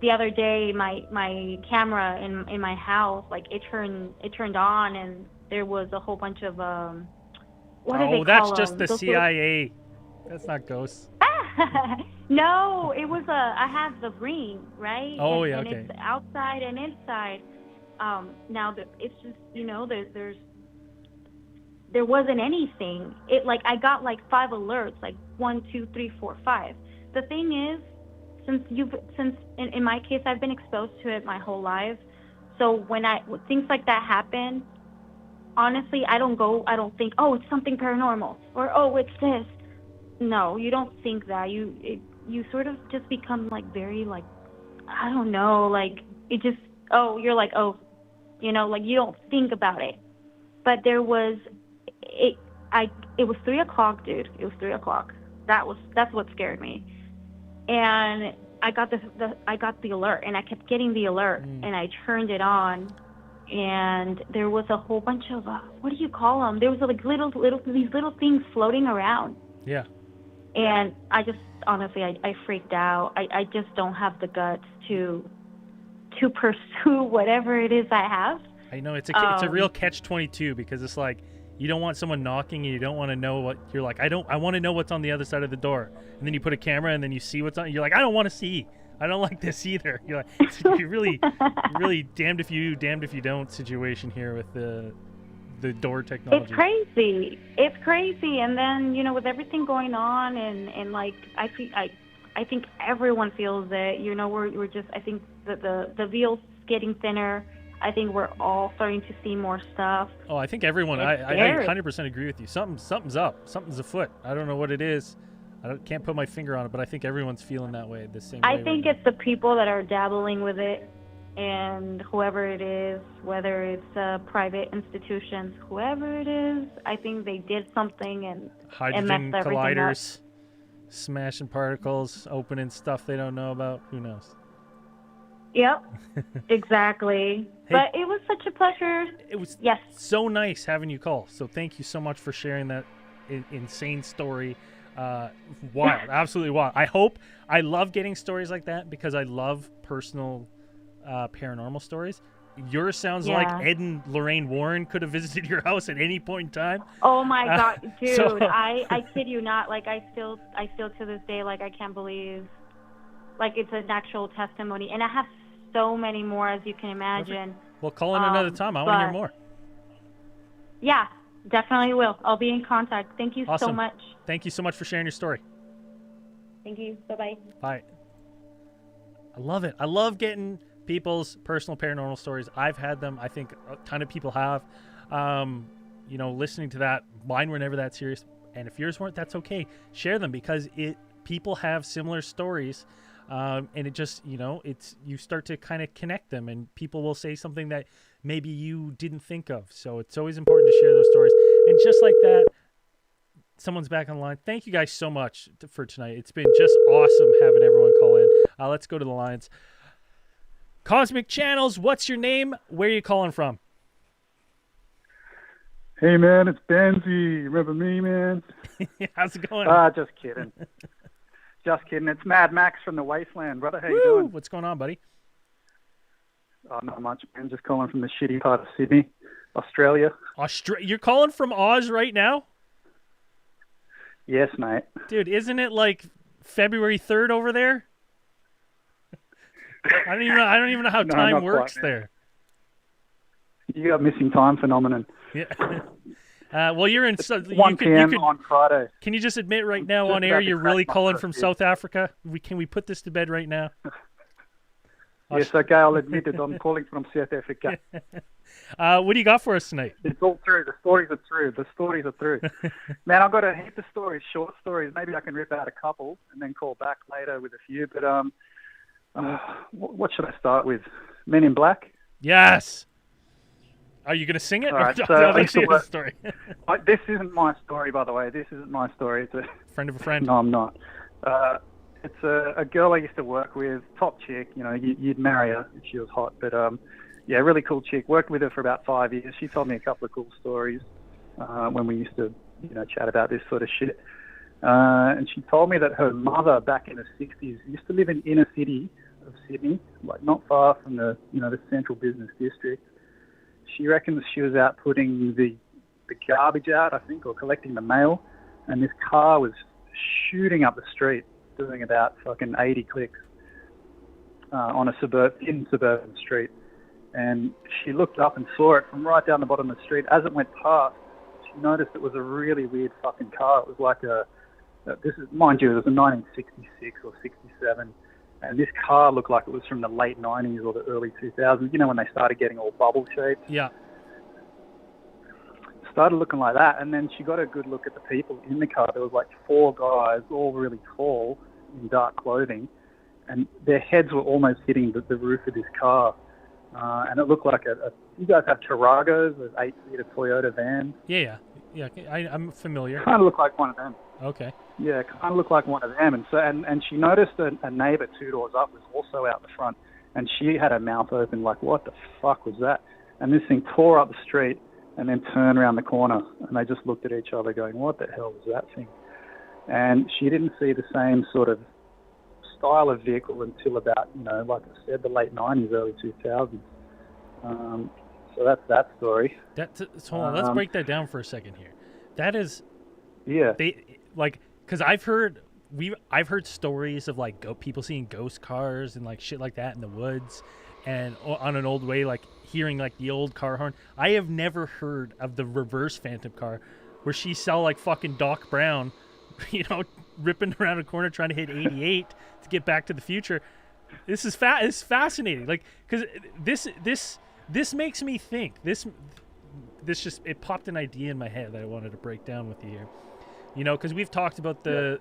the other day, my camera in my house, like, it turned on, and there was a whole bunch of what do they call that's them? just the CIA. That's not ghosts. No, it was I have the ring, right? Oh, and okay. It's outside and inside. Now it's just, you know, there wasn't anything. It, like, I got like 5 alerts, like 1, 2, 3, 4, 5. The thing is, since in my case, I've been exposed to it my whole life. So when things like that happen, honestly, I don't think, oh, it's something paranormal, or, oh, it's this. No, you don't think that. You sort of just become, like, very, like, I don't know, like, it just, oh, you're like, oh, you know, like, you don't think about it. But it was 3 o'clock, dude. It was 3 o'clock. That's what scared me. and I got the alert, and I kept getting the alert, and I turned it on, and there was a whole bunch of what do you call them? There was like these little things floating around. Yeah. And I just honestly, I freaked out. I just don't have the guts to pursue whatever it is I have. I know it's a real catch-22 because it's like you don't want someone knocking and you don't want to know what you're like. I want to know what's on the other side of the door, and then you put a camera and then you see what's on. You're like, I don't want to see. I don't like this either. You're like, you're really damned if you damned if you don't situation here with the door technology. It's crazy. It's crazy. And then with everything going on and like I think everyone feels it. We're just I think the veil's getting thinner. I think we're all starting to see more stuff. Oh, I think everyone. I 100% agree with you. Something's up. Something's afoot. I don't know what it is. Can't put my finger on it, but I think everyone's feeling that way the same way. I think it's the people that are dabbling with it, and whoever it is, whether it's private institutions, whoever it is, I think they did something and hydrogen messed everything colliders, up. smashing particles, opening stuff they don't know about. Who knows? Yep, exactly. Hey, but it was such a pleasure. It was yes. so nice having you call. So thank you so much for sharing that insane story. Wild, absolutely wild. I love getting stories like that because I love personal paranormal stories. Yours sounds like Ed and Lorraine Warren could have visited your house at any point in time. Oh my God, dude! So, I kid you not. Like I still to this day, like I can't believe, like it's an actual testimony, and I have so many more as you can imagine. Well, call in another time. I want to hear more. Yeah, definitely will. I'll be in contact. Thank you so much. Thank you so much for sharing your story. Thank you. Bye-bye. Bye. I love it. I love getting people's personal paranormal stories. I've had them. I think a ton of people have. Listening to that, mine were never that serious. And if yours weren't, that's okay. Share them because people have similar stories. And it just, you start to kind of connect them and people will say something that maybe you didn't think of. So it's always important to share those stories. And just like that, someone's back on the line. Thank you guys so much for tonight. It's been just awesome having everyone call in. Let's go to the lines. Cosmic Channels, what's your name? Where are you calling from? Hey, man, it's Benzie. Remember me, man? How's it going? Just kidding. Just kidding. It's Mad Max from the Wasteland, brother. How you doing? What's going on, buddy? Oh, not much, man. Just calling from the shitty part of Sydney, Australia. You're calling from Oz right now? Yes, mate. Dude, isn't it like February 3rd over there? I don't even know how time works there. You got missing time phenomenon. Yeah. Well, you're in 1 p.m. on Friday. Can you just admit right now on air you're really calling from South Africa? Can we put this to bed right now? Yes, okay, I'll admit it. I'm calling from South Africa. What do you got for us tonight? It's all true. The stories are true. Man, I've got a heap of stories, short stories. Maybe I can rip out a couple and then call back later with a few. But what should I start with? Men in Black? Yes. Are you going to sing it? All right, Story. This isn't my story, by the way. This isn't my story. It's a friend of a friend. No, I'm not. It's a girl I used to work with, top chick. You'd marry her if she was hot. But really cool chick. Worked with her for about 5 years. She told me a couple of cool stories when we used to, chat about this sort of shit. And she told me that her mother back in the 60s used to live in inner city of Sydney, like not far from the central business district. She reckons she was out putting the garbage out, I think, or collecting the mail, and this car was shooting up the street, doing about fucking 80 clicks on a suburban street. And she looked up and saw it from right down the bottom of the street. As it went past, she noticed it was a really weird fucking car. It was like mind you, it was a 1966 or 67. And this car looked like it was from the late 90s or the early 2000s, when they started getting all bubble shaped. Yeah. Started looking like that, and then she got a good look at the people in the car. There was like 4 guys, all really tall, in dark clothing, and their heads were almost hitting the roof of this car. And it looked like you guys have Taragos, those 8-seater Toyota vans? Yeah. I'm familiar. Kind of looked like one of them. Okay. Yeah, kind of looked like one of them. And so, and she noticed a neighbor 2 doors up was also out the front, and she had her mouth open like, what the fuck was that? And this thing tore up the street and then turned around the corner, and they just looked at each other going, what the hell was that thing? And she didn't see the same sort of style of vehicle until about, like I said, the late 90s, early 2000s. So that's that story. So hold on, let's break that down for a second here. That is, yeah, because I've heard stories of like people seeing ghost cars and like shit like that in the woods, and on an old way, like hearing like the old car horn. I have never heard of the reverse phantom car, where she saw like fucking Doc Brown, ripping around a corner trying to hit 88 to get back to the future. This is it's fascinating, like, because this makes me think. This just, it popped an idea in my head that I wanted to break down with you here. Because we've talked about the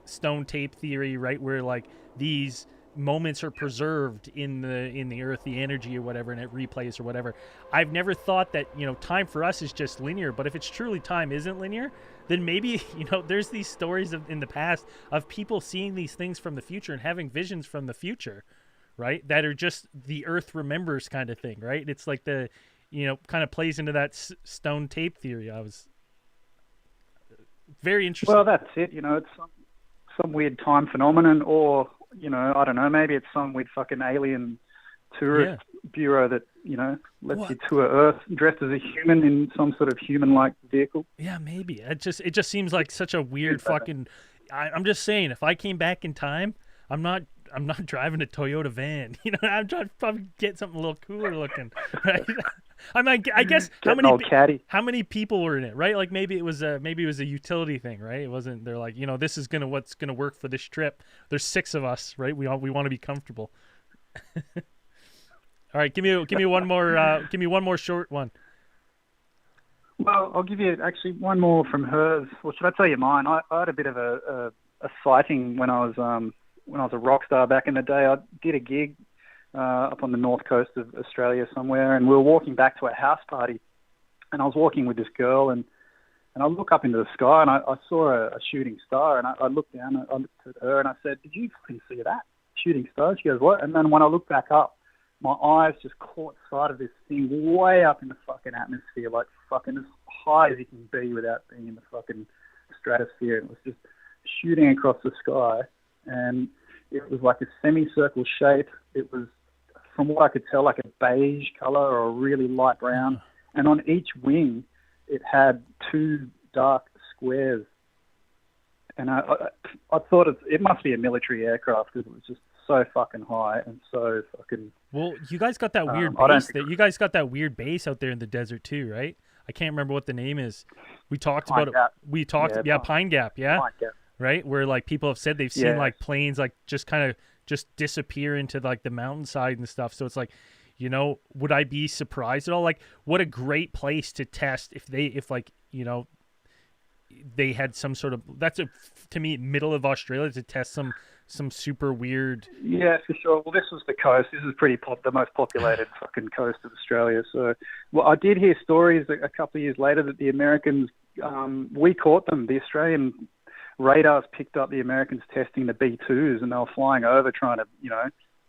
stone tape theory, right, where like these moments are preserved in the earth, the energy or whatever, and it replays or whatever. I've never thought that time for us is just linear, but if it's truly time isn't linear, then maybe there's these stories in the past of people seeing these things from the future and having visions from the future, right, that are just the earth remembers kind of thing, right? It's like the kind of plays into that stone tape theory. I was very interesting. Well, that's it. It's some weird time phenomenon, or I don't know, maybe it's some weird fucking alien tourist bureau that lets you tour Earth dressed as a human in some sort of human-like vehicle. Yeah, maybe. It just seems like such a weird fucking. I'm just saying, if I came back in time, I'm not driving a Toyota van. I'm trying to probably get something a little cooler looking, right? I guess how many people were in it, right? Like maybe it was a utility thing, right? It wasn't. They're like, this is what's gonna work for this trip. There's 6 of us, right? We want to be comfortable. All right, give me one more short one. Well, I'll give you actually one more from hers. Well, should I tell you mine? I had a bit of a sighting when I was a rock star back in the day. I did a gig up on the north coast of Australia somewhere, and we were walking back to a house party, and I was walking with this girl, and I look up into the sky, and I saw a shooting star, and I looked down, and I looked at her, and I said, "Did you fucking see that shooting star?" She goes, "What?" And then when I looked back up, my eyes just caught sight of this thing way up in the fucking atmosphere, like fucking as high as you can be without being in the fucking stratosphere. It was just shooting across the sky, and it was like a semicircle shape. It was, from what I could tell, like a beige color or a really light brown. And on each wing, it had 2 dark squares. And I thought it must be a military aircraft, because it was just so fucking high and so fucking. Well, you guys got that weird base. You guys got that weird base out there in the desert too, right? I can't remember what the name is. We talked about it. We talked, Pine Gap, yeah. Pine Gap. Right, where like people have said they've seen like planes like just kind of disappear into like the mountainside and stuff. So it's like, would I be surprised at all? Like, what a great place to test if they had some sort of, to me, middle of Australia to test some super weird. Yeah, for sure. Well, this was the coast. This is the most populated fucking coast of Australia. So, I did hear stories a couple of years later that the Americans, we caught them. The Australian radars picked up the Americans testing the B-2s, and they were flying over trying to,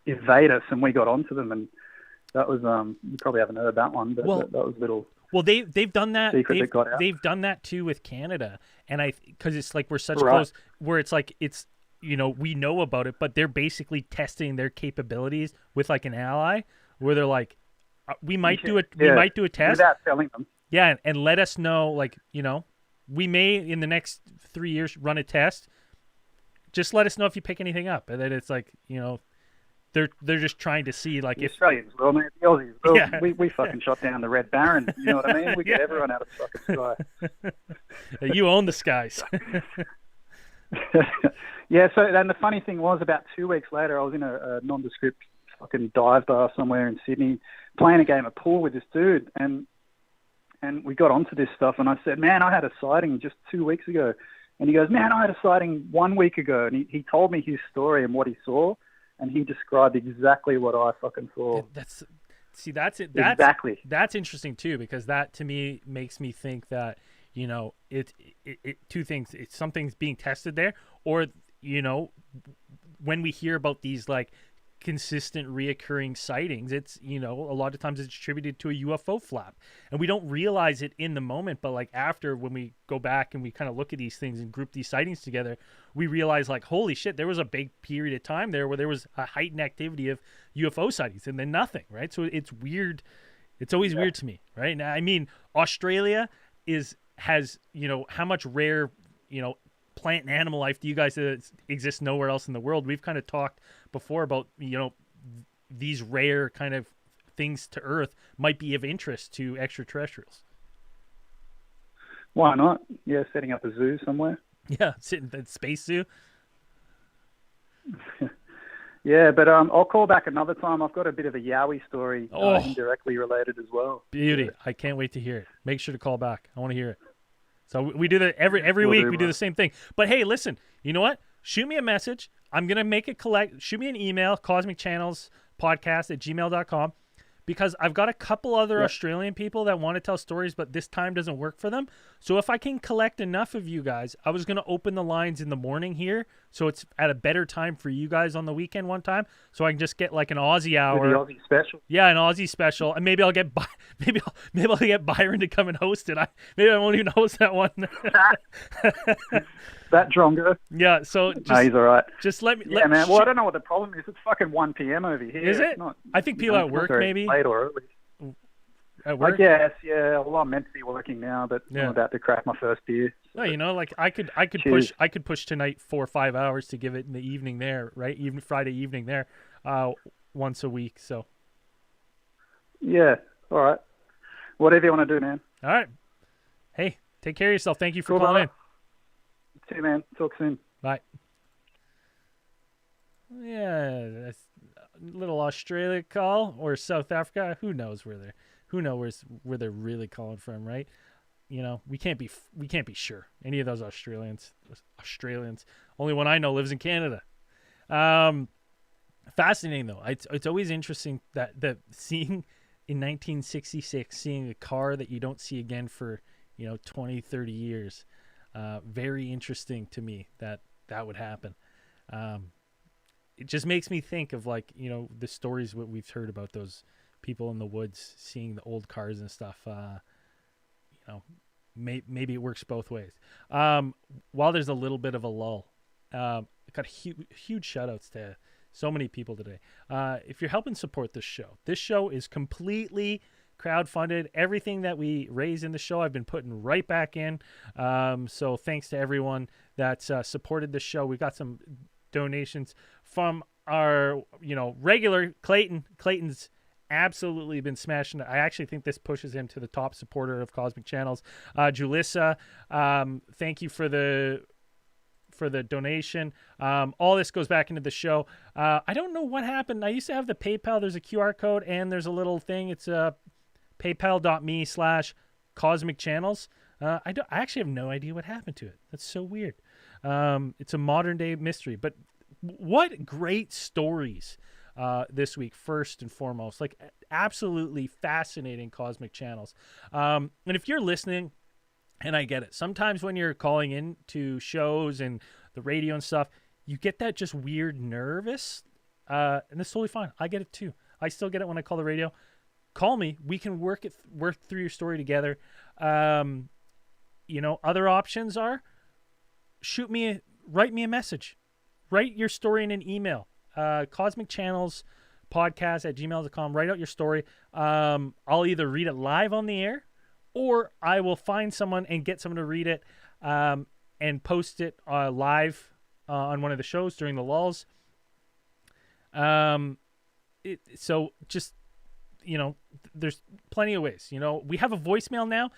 evade us, and we got onto them. And that was, you probably haven't heard that one, but that was a little. Well, they've done that. They've done that too with Canada, and because it's like we're such close, where it's like it's we know about it, but they're basically testing their capabilities with like an ally, where they're like, we might do a test without telling them. Yeah, and let us know, like we may in the next 3 years run a test. Just let us know if you pick anything up, and then it's like they're just trying to see like the Australians will, man, the Aussies will. We fucking shot down the Red Baron. You know what I mean? We get everyone out of the fucking sky. You own the skies. Yeah. So then the funny thing was, about 2 weeks later, I was in a nondescript fucking dive bar somewhere in Sydney, playing a game of pool with this dude, and we got onto this stuff, and I said, "Man, I had a sighting just 2 weeks ago." And he goes, "Man, I had a sighting 1 week ago." And he told me his story and what he saw, and he described exactly what I fucking saw. That's it. Exactly. That's interesting too, because that to me makes me think that, it two things. It's something's being tested there, or when we hear about these like consistent reoccurring sightings, it's a lot of times it's attributed to a UFO flap, and we don't realize it in the moment, but like after, when we go back and we kind of look at these things and group these sightings together, we realize like, holy shit, there was a big period of time there where there was a heightened activity of UFO sightings and then nothing, right? So it's weird. It's always weird to me, right? Now, I mean, Australia has how much rare plant and animal life do you guys exist nowhere else in the world? We've kind of talked before about these rare kind of things to Earth might be of interest to extraterrestrials. Why not? Yeah, setting up a zoo somewhere. Yeah, sitting in the space zoo. Yeah, but I'll call back another time. I've got a bit of a Yowie story, indirectly related as well. Beauty. Yeah. I can't wait to hear it. Make sure to call back. I want to hear it. So we do that every week. We do the same thing. But hey, listen, you know what? Shoot me a message. I'm going to make it shoot me an email, CosmicChannelsPodcast@gmail.com, because I've got a couple other Australian people that want to tell stories, but this time doesn't work for them. So if I can collect enough of you guys, I was going to open the lines in the morning here, so it's at a better time for you guys on the weekend one time, so I can just get like an Aussie hour. The Aussie special. Yeah, an Aussie special, and maybe I'll get maybe I'll get Byron to come and host it. Maybe I won't even host that one. That drongo. Yeah, so no, he's all right. Just let me. Yeah, man. Well, I don't know what the problem is. It's fucking 1 p.m. over here. Is it? I think people at work maybe. Late or early. At work? I guess, yeah. Well, I'm meant to be working now, but I'm about to crack my first beer. Well, like I could push tonight 4 or 5 hours to give it in the evening there, right? Even Friday evening there, once a week. So. Yeah. All right. Whatever you want to do, man. All right. Hey, take care of yourself. Thank you for calling in. You too, man. Talk soon. Bye. Yeah, that's a little Australia call or South Africa. Who knows where they're really calling from, right? We can't be sure. Any of those Australians. Only one I know lives in Canada. Fascinating though. It's always interesting that seeing in 1966, seeing a car that you don't see again for 20, 30 years. Very interesting to me that would happen. It just makes me think of the stories what we've heard about those people in the woods seeing the old cars and stuff. Maybe it works both ways. While there's a little bit of a lull, I got huge shout outs to so many people today. If you're helping support this show is completely crowdfunded. Everything that we raise in the show, I've been putting right back in. So thanks to everyone that's supported the show. We got some donations from our, regular Clayton. Clayton's absolutely been smashing it. I actually think this pushes him to the top supporter of Cosmic Channels. Julissa, thank you for the donation. All this goes back into the show. I don't know what happened. I used to have the PayPal. There's a QR code and there's a little thing. It's paypal.me/CosmicChannels. I actually have no idea what happened to it. That's so weird. It's a modern day mystery, but what great stories this week, first and foremost, like absolutely fascinating Cosmic Channels. And if you're listening, and I get it, sometimes when you're calling in to shows and the radio and stuff, you get that just weird nervous, and it's totally fine. I get it too. I still get it when I call the radio. Call me. We can work through your story together. Other options are write me a message. Write your story in an email. CosmicChannelsPodcast@gmail.com. Write out your story. I'll either read it live on the air, or I will find someone and get someone to read it and post it live on one of the shows during the lulls. So just, there's plenty of ways. We have a voicemail now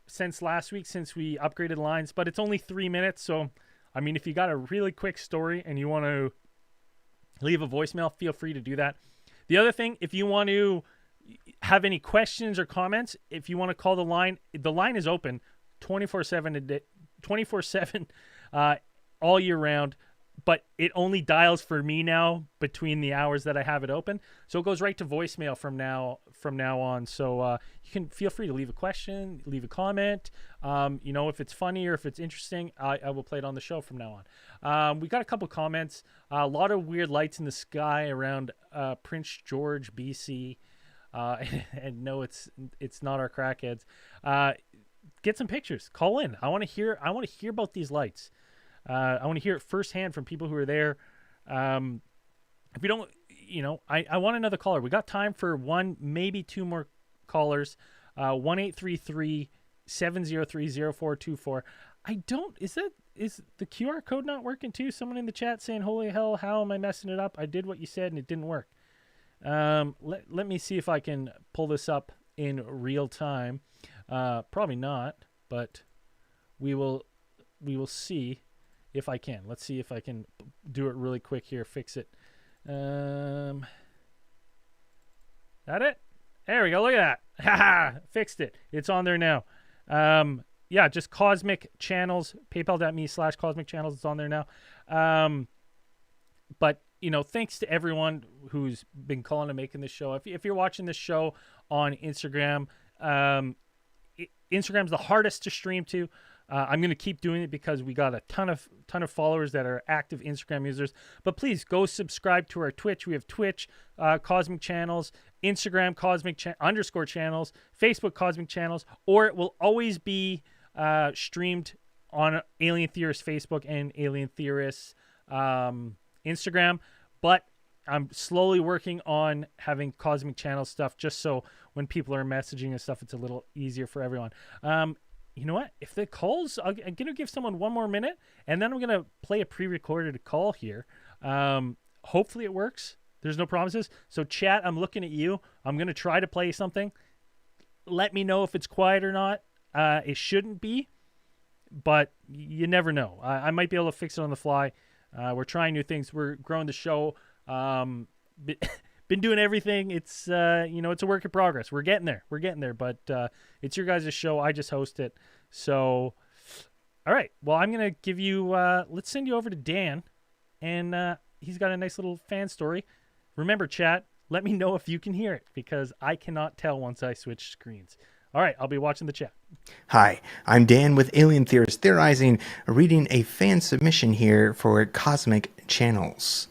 since last week, since we upgraded lines, but it's only 3 minutes. So, I mean, if you got a really quick story and you want to leave a voicemail, feel free to do that. The other thing, if you want to have any questions or comments, if you want to call the line is open 24/7 all year round. but it only dials for me now between the hours that I have it open. So it goes right to voicemail from now on. So you can feel free to leave a question, leave a comment. If it's funny or if it's interesting, I will play it on the show from now on. We got a couple comments. A lot of weird lights in the sky around Prince George, BC. And no, it's not our crackheads. Get some pictures. Call in. I want to hear about these lights. I want to hear it firsthand from people who are there. If you don't, I want another caller. We got time for one, maybe two more callers. 1-833-703-0424. Is the QR code not working too? Someone in the chat saying, holy hell, how am I messing it up? I did what you said and it didn't work. Let me see if I can pull this up in real time. Probably not, but we will see if I can. Let's see if I can do it really quick here. Fix it. That it? There we go. Look at that. Haha. Fixed it. It's on there now. Just Cosmic Channels, paypal.me/Cosmic Channels. It's on there now. But thanks to everyone who's been calling and making this show. If you're watching this show on Instagram, Instagram's the hardest to stream to. I'm going to keep doing it because we got a ton of followers that are active Instagram users. But please go subscribe to our Twitch. We have Twitch, Cosmic Channels, Instagram, _channels, Facebook, Cosmic Channels, or it will always be streamed on Alien Theorist Facebook and Alien Theorist Instagram. But I'm slowly working on having Cosmic Channel stuff just so when people are messaging and stuff, it's a little easier for everyone. You know what? If the calls, I'm going to give someone one more minute, and then I'm going to play a pre-recorded call here. Hopefully it works. There's no promises. So chat, I'm looking at you. I'm going to try to play something. Let me know if it's quiet or not. It shouldn't be, but you never know. I might be able to fix it on the fly. We're trying new things. We're growing the show. Been doing everything. It's it's a work in progress. We're getting there, but it's your guys' show. I just host it. So all right, well, I'm gonna give you let's send you over to Dan, and he's got a nice little fan story. Remember, chat, let me know if you can hear it, because I cannot tell once I switch screens. All right, I'll be watching the chat. Hi, I'm Dan with Alien Theorist Theorizing, reading a fan submission here for Cosmic Channels.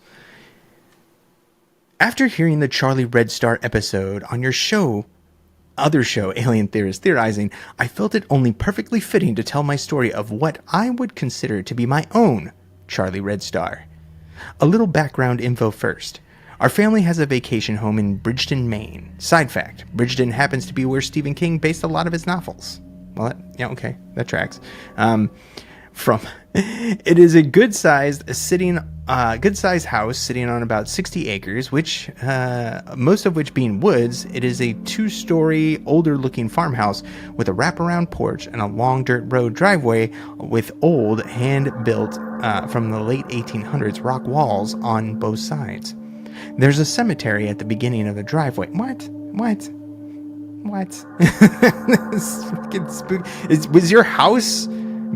After hearing the Charlie Red Star episode on your other show, Alien Theorist Theorizing, I felt it only perfectly fitting to tell my story of what I would consider to be my own Charlie Red Star. A little background info first. Our family has a vacation home in Bridgeton, Maine. Side fact, Bridgeton happens to be where Stephen King based a lot of his novels. Well, that tracks. It is a good-sized house sitting on about 60 acres, which most of which being woods. It is a 2-story, older-looking farmhouse with a wraparound porch and a long dirt road driveway with old, hand-built from the late 1800s rock walls on both sides. There's a cemetery at the beginning of the driveway. What? This fucking spooky. Was your house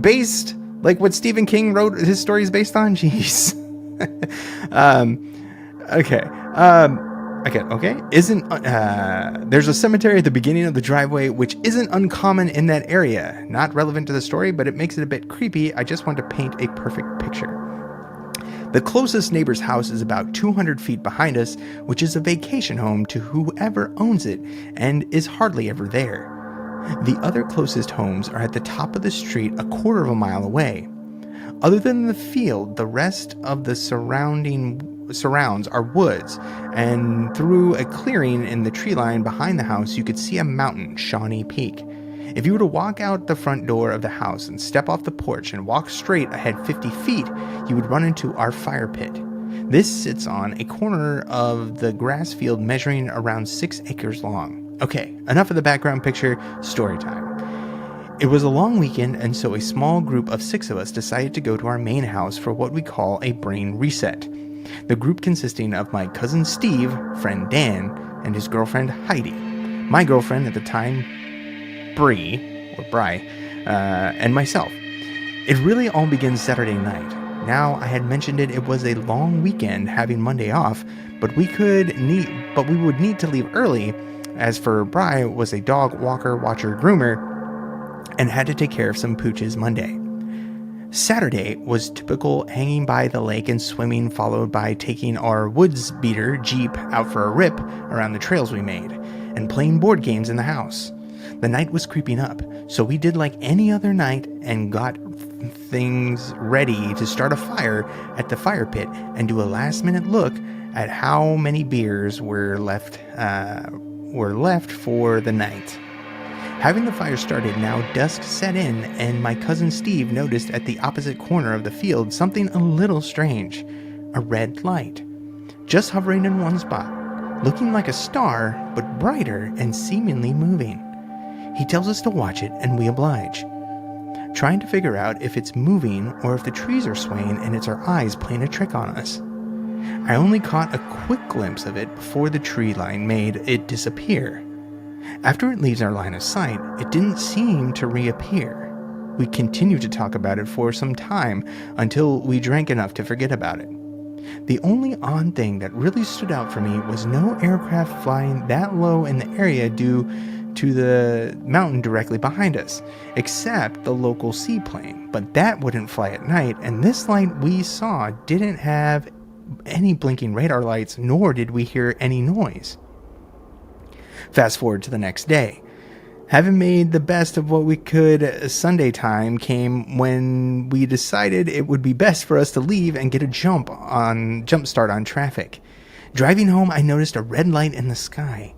based like what Stephen King wrote his stories based on? Jeez. Okay. There's a cemetery at the beginning of the driveway, which isn't uncommon in that area. Not relevant to the story, but it makes it a bit creepy. I just want to paint a perfect picture. The closest neighbor's house is about 200 feet behind us, which is a vacation home to whoever owns it and is hardly ever there. The other closest homes are at the top of the street a quarter of a mile away. Other than the field, the rest of the surrounds are woods, and through a clearing in the tree line behind the house, you could see a mountain, Shawnee Peak. If you were to walk out the front door of the house and step off the porch and walk straight ahead 50 feet, you would run into our fire pit. This sits on a corner of the grass field measuring around 6 acres long. Okay, enough of the background picture, story time. It was a long weekend, and so a small group of 6 of us decided to go to our main house for what we call a brain reset. The group consisting of my cousin Steve, friend Dan, and his girlfriend Heidi. My girlfriend at the time, Bri, and myself. It really all begins Saturday night. Now, I had mentioned it was a long weekend, having Monday off, but we would need to leave early, as for Bri was a dog walker, watcher, groomer, and had to take care of some pooches Monday. Saturday was typical hanging by the lake and swimming, followed by taking our woods beater Jeep out for a rip around the trails we made, and playing board games in the house. The night was creeping up, so we did like any other night and got things ready to start a fire at the fire pit and do a last-minute look at how many beers were left for the night. Having the fire started, now dusk set in, and my cousin Steve noticed at the opposite corner of the field something a little strange. A red light, just hovering in one spot, looking like a star, but brighter and seemingly moving. He tells us to watch it, and we oblige, trying to figure out if it's moving or if the trees are swaying and it's our eyes playing a trick on us. I only caught a quick glimpse of it before the tree line made it disappear. After it leaves our line of sight, it didn't seem to reappear. We continued to talk about it for some time until we drank enough to forget about it. The only odd thing that really stood out for me was no aircraft flying that low in the area due to the mountain directly behind us, except the local seaplane, but that wouldn't fly at night, and this light we saw didn't have any blinking radar lights, nor did we hear any noise. Fast forward to the next day. Having made the best of what we could, Sunday time came when we decided it would be best for us to leave and get a jump start on traffic. Driving home, I noticed a red light in the sky.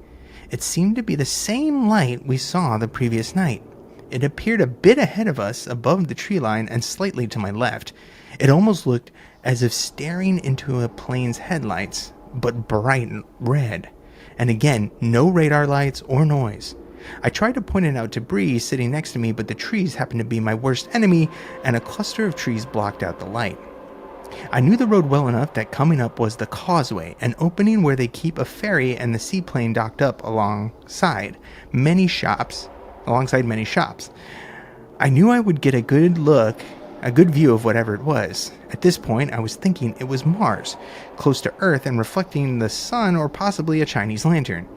It seemed to be the same light we saw the previous night. It appeared a bit ahead of us above the tree line and slightly to my left. It almost looked as if staring into a plane's headlights, but bright red. And again, no radar lights or noise. I tried to point it out to Bree sitting next to me, but the trees happened to be my worst enemy, and a cluster of trees blocked out the light. I knew the road well enough that coming up was the causeway, an opening where they keep a ferry and the seaplane docked up alongside many shops. I knew I would get a good view of whatever it was. At this point, I was thinking it was Mars, close to Earth and reflecting the sun, or possibly a Chinese lantern.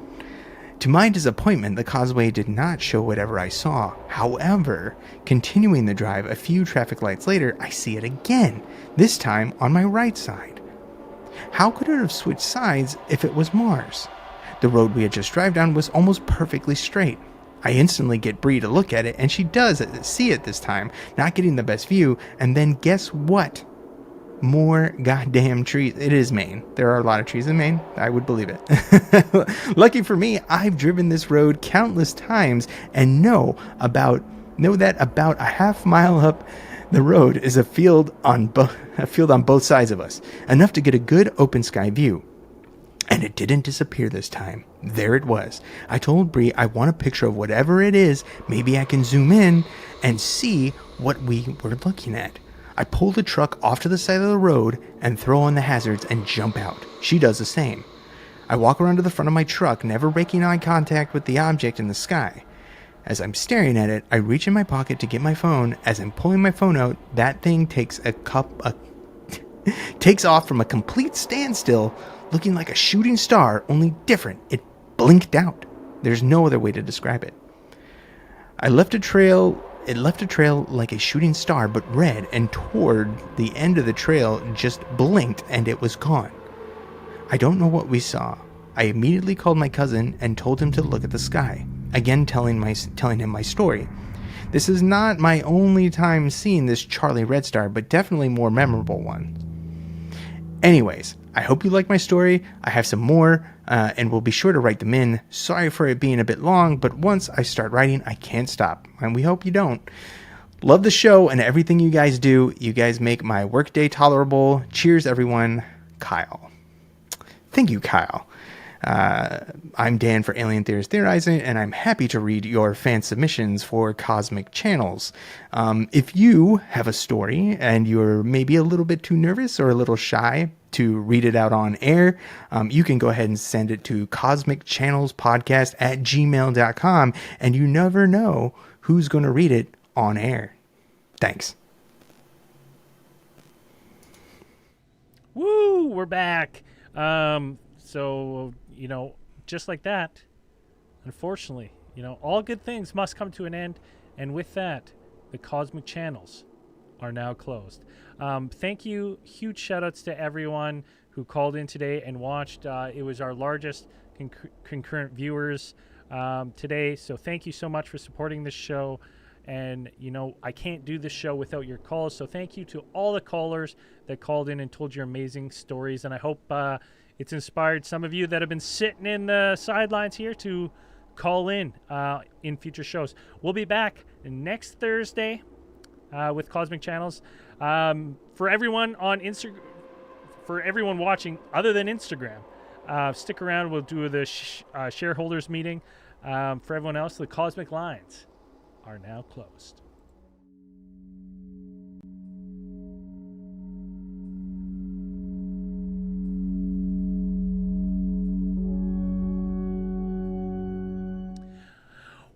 To my disappointment, the causeway did not show whatever I saw. However, continuing the drive a few traffic lights later, I see it again, this time on my right side. How could it have switched sides if it was Mars? The road we had just driven down was almost perfectly straight. I instantly get Bree to look at it, and she does see it this time, not getting the best view, and then guess what? More goddamn trees. It is Maine. There are a lot of trees in Maine. I would believe it. Lucky for me, I've driven this road countless times and know that about a half mile up the road is a field on both sides of us, enough to get a good open sky view. And it didn't disappear this time. There it was. I told Bree I want a picture of whatever it is. Maybe I can zoom in and see what we were looking at. I pull the truck off to the side of the road and throw on the hazards and jump out. She does the same. I walk around to the front of my truck, never breaking eye contact with the object in the sky. As I'm staring at it, I reach in my pocket to get my phone. As I'm pulling my phone out, that thing takes off from a complete standstill, looking like a shooting star, only different. It blinked out. There's no other way to describe it. It left a trail like a shooting star, but red, and toward the end of the trail just blinked and it was gone. I don't know what we saw. I immediately called my cousin and told him to look at the sky, again telling him my story. This is not my only time seeing this Charlie Red Star, but definitely more memorable one. Anyways, I hope you like my story. I have some more, and we'll be sure to write them in. Sorry for it being a bit long, but once I start writing, I can't stop, and we hope you don't. Love the show and everything you guys do. You guys make my workday tolerable. Cheers, everyone. Kyle. Thank you, Kyle. I'm Dan for Alien Theorist Theorizing, and I'm happy to read your fan submissions for Cosmic Channels. If you have a story and you're maybe a little bit too nervous or a little shy to read it out on air, you can go ahead and send it to CosmicChannelsPodcast@gmail.com, and you never know who's going to read it on air. Thanks. we're back. So, just like that, unfortunately, all good things must come to an end. And with that, the Cosmic Channels are now closed. Thank you. Huge shout outs to everyone who called in today and watched. It was our largest concurrent viewers today. So thank you so much for supporting this show. And, I can't do this show without your calls. So thank you to all the callers that called in and told your amazing stories. And I hope it's inspired some of you that have been sitting in the sidelines here to call in future shows. We'll be back next Thursday with Cosmic Channels. For everyone on Instagram, for everyone watching other than Instagram, stick around. We'll do the shareholders meeting. For everyone else, the Cosmic Lines are now closed.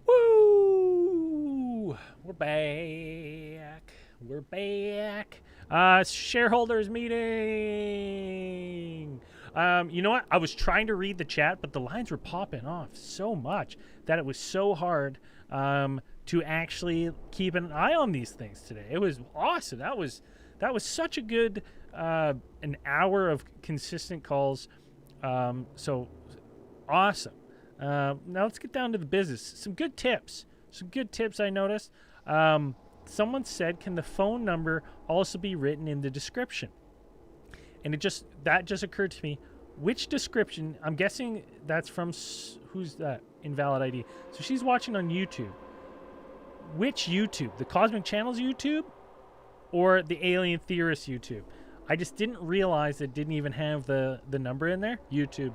Woo! We're back. We're back. Shareholders meeting. You know what? I was trying to read the chat, but the lines were popping off so much that it was so hard to actually keep an eye on these things today. It was awesome. That was such a good an hour of consistent calls. So awesome. Now let's get down to the business. Some good tips I noticed. Someone said, can the phone number also be written in the description? And that just occurred to me. Which description? I'm guessing that's from, who's that? Invalid ID. So she's watching on YouTube. Which YouTube? The Cosmic Channels YouTube or the Alien Theorist YouTube? I just didn't realize it didn't even have the number in there. YouTube.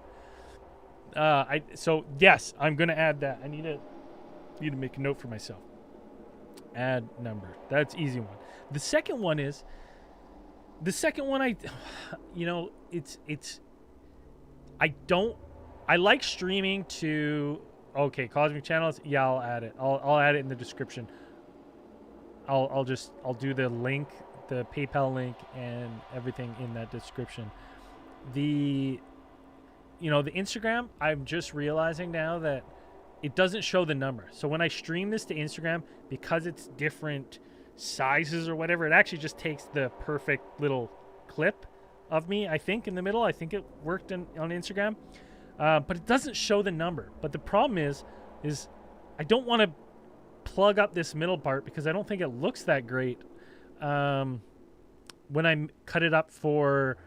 So yes, I'm gonna add that. I need to make a note for myself. Add number. That's easy one. The second one, I like streaming to, okay, Cosmic Channels. Yeah, I'll add it. I'll add it in the description. I'll do the link, the PayPal link and everything in that description. The Instagram, I'm just realizing now that it doesn't show the number. So when I stream this to Instagram, because it's different sizes or whatever, it actually just takes the perfect little clip of me, I think, in the middle. I think it worked on Instagram. But it doesn't show the number. But the problem is I don't want to plug up this middle part because I don't think it looks that great when I cut it up for,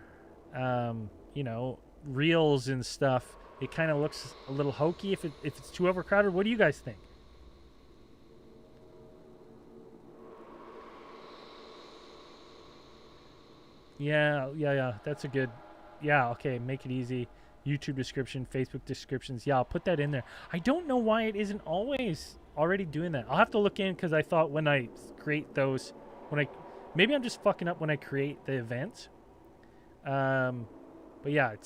reels and stuff. It kind of looks a little hokey if it's too overcrowded. What do you guys think? Yeah. That's a good. Yeah, okay. Make it easy. YouTube description, Facebook descriptions. Yeah, I'll put that in there. I don't know why it isn't always already doing that. I'll have to look in because I thought when I create those, maybe I'm just fucking up when I create the events. But yeah,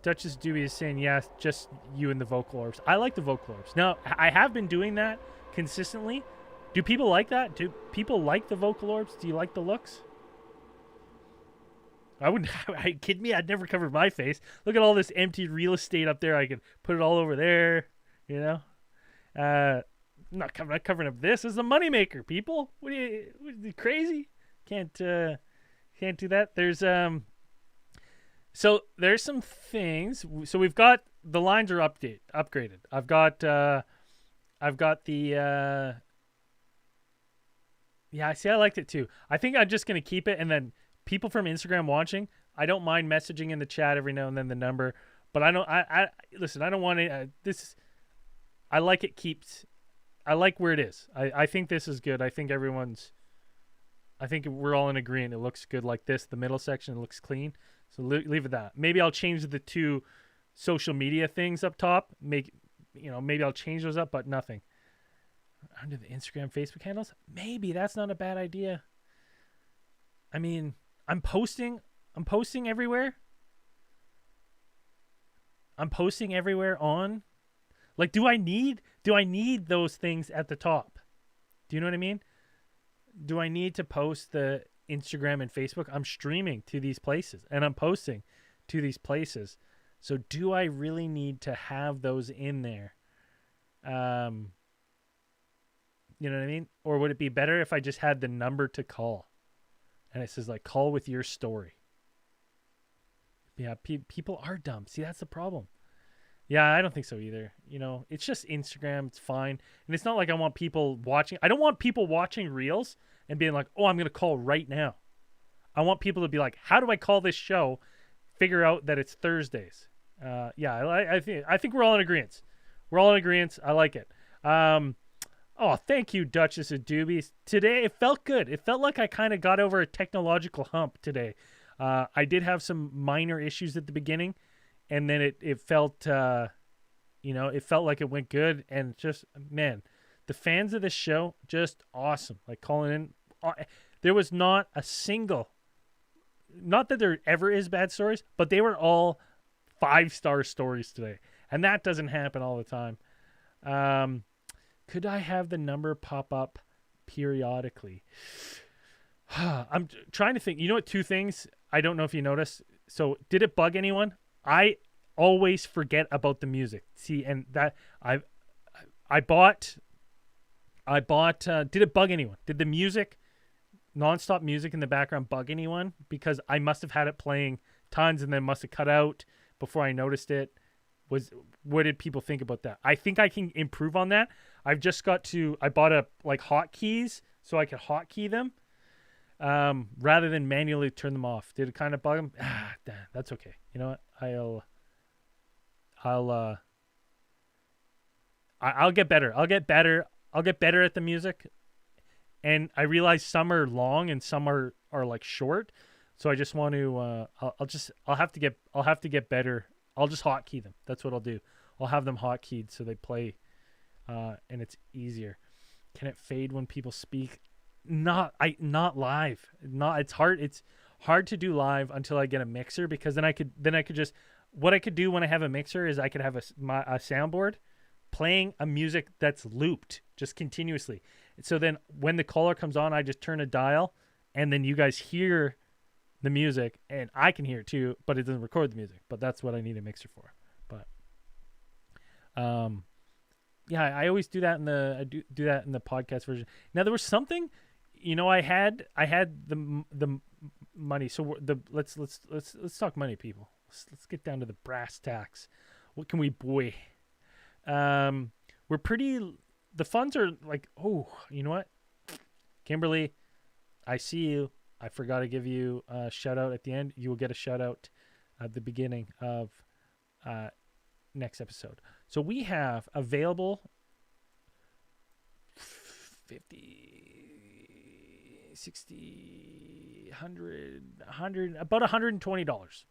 Duchess Dewey is saying, yeah, just you and the vocal orbs. I like the vocal orbs. Now, I have been doing that consistently. Do people like that? Do people like the vocal orbs? Do you like the looks? I wouldn't. Are you kidding me? I'd never covered my face. Look at all this empty real estate up there. I could put it all over there. I'm not covering up this. This is a moneymaker, people. What are you crazy? Can't do that. There's So there's some things. So we've got the lines are upgraded. I've got the. Yeah, see, I liked it too. I think I'm just gonna keep it, and then people from Instagram watching, I don't mind messaging in the chat every now and then the number, but I don't. Listen. I don't want to. I like it keeps. I like where it is. I think this is good. I think we're all in agreement. It looks good like this. The middle section looks clean. So leave it that. Maybe I'll change the two social media things up top. Maybe I'll change those up, but nothing. Under the Instagram, Facebook handles? Maybe that's not a bad idea. I mean, I'm posting everywhere. I'm posting everywhere on. Like, do I need those things at the top? Do you know what I mean? Do I need to post the Instagram and Facebook, I'm streaming to these places and I'm posting to these places. So do I really need to have those in there? You know what I mean? Or would it be better if I just had the number to call? And it says like, call with your story. Yeah, people are dumb. See, that's the problem. Yeah, I don't think so either. You know, it's just Instagram. It's fine. And it's not like I want people watching. I don't want people watching Reels and being like, oh, I'm going to call right now. I want people to be like, how do I call this show? Figure out that it's Thursdays. I think we're all in agreement. We're all in agreement. I like it. Oh, thank you, Duchess of Doobies. Today, it felt good. It felt like I kind of got over a technological hump today. I did have some minor issues at the beginning, and then it felt, it felt like it went good. And just, man, the fans of this show, just awesome. Like calling in. There was not a single, not that there ever is bad stories, but they were all 5-star stories today. And that doesn't happen all the time. Could I have the number pop up periodically? I'm trying to think. You know what? 2 things. I don't know if you noticed. So did it bug anyone? I always forget about the music. See, and that I bought, did it bug anyone? Did the music, nonstop music in the background bug anyone? Because I must have had it playing tons and then must have cut out before I noticed it. What did people think about that? I think I can improve on that. I've just got to, I bought hotkeys so I could hotkey them rather than manually turn them off. Did it kind of bug them? That's okay. You know what? I'll get better. I'll get better at the music. And I realize some are long and some are like short. So I just want to, I'll have to get better. I'll just hotkey them. That's what I'll do. I'll have them hotkeyed so they play, and it's easier. Can it fade when people speak? Not live. It's hard. It's hard to do live until I get a mixer, because then I could just, what I could do when I have a mixer is I could have a soundboard playing a music that's looped just continuously. So then when the caller comes on, I just turn a dial, and then you guys hear the music, and I can hear it too, but it doesn't record the music. But that's what I need a mixer for. But I always do that in the podcast version. Now there was something, I had the money. So let's talk money, people. Let's get down to the brass tacks. What can we buy? We're pretty. The funds are like, oh, you know what, Kimberly, I see you. I forgot to give you a shout out at the end. You will get a shout out at the beginning of next episode. So we have available 50, 60, 100, about $120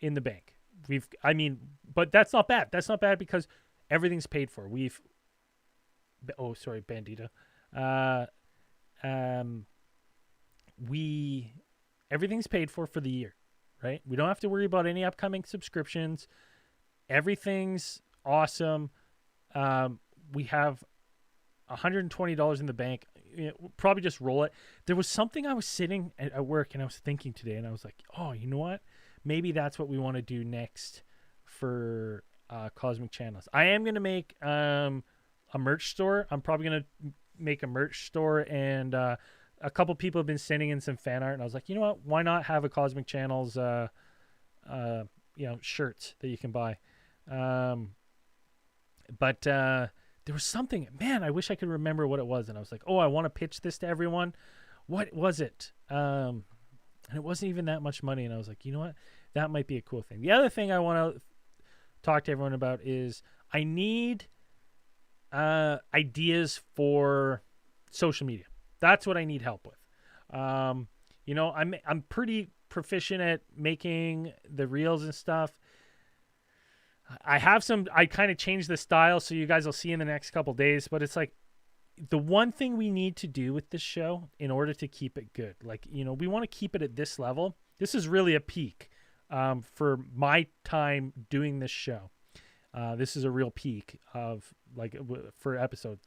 in the bank. But that's not bad. That's not bad because everything's paid for. Bandita. Everything's paid for the year, right? We don't have to worry about any upcoming subscriptions. Everything's awesome. We have $120 in the bank. We'll probably just roll it. There was something I was sitting at work and I was thinking today, and I was like, oh, you know what? Maybe that's what we want to do next for Cosmic Channels. I am going to make a merch store. I'm probably going to make a merch store, and a couple people have been sending in some fan art, and I was like, you know what? Why not have a Cosmic Channels, shirts that you can buy? But there was something, man, I wish I could remember what it was. And I was like, oh, I want to pitch this to everyone. What was it? And it wasn't even that much money. And I was like, you know what? That might be a cool thing. The other thing I want to talk to everyone about is I need ideas for social media. That's what I need help with. I'm pretty proficient at making the reels and stuff. I kind of changed the style, so you guys will see in the next couple days, but it's like the one thing we need to do with this show in order to keep it good. Like, we want to keep it at this level. This is really a peak for my time doing this show. This is a real peak of for episode.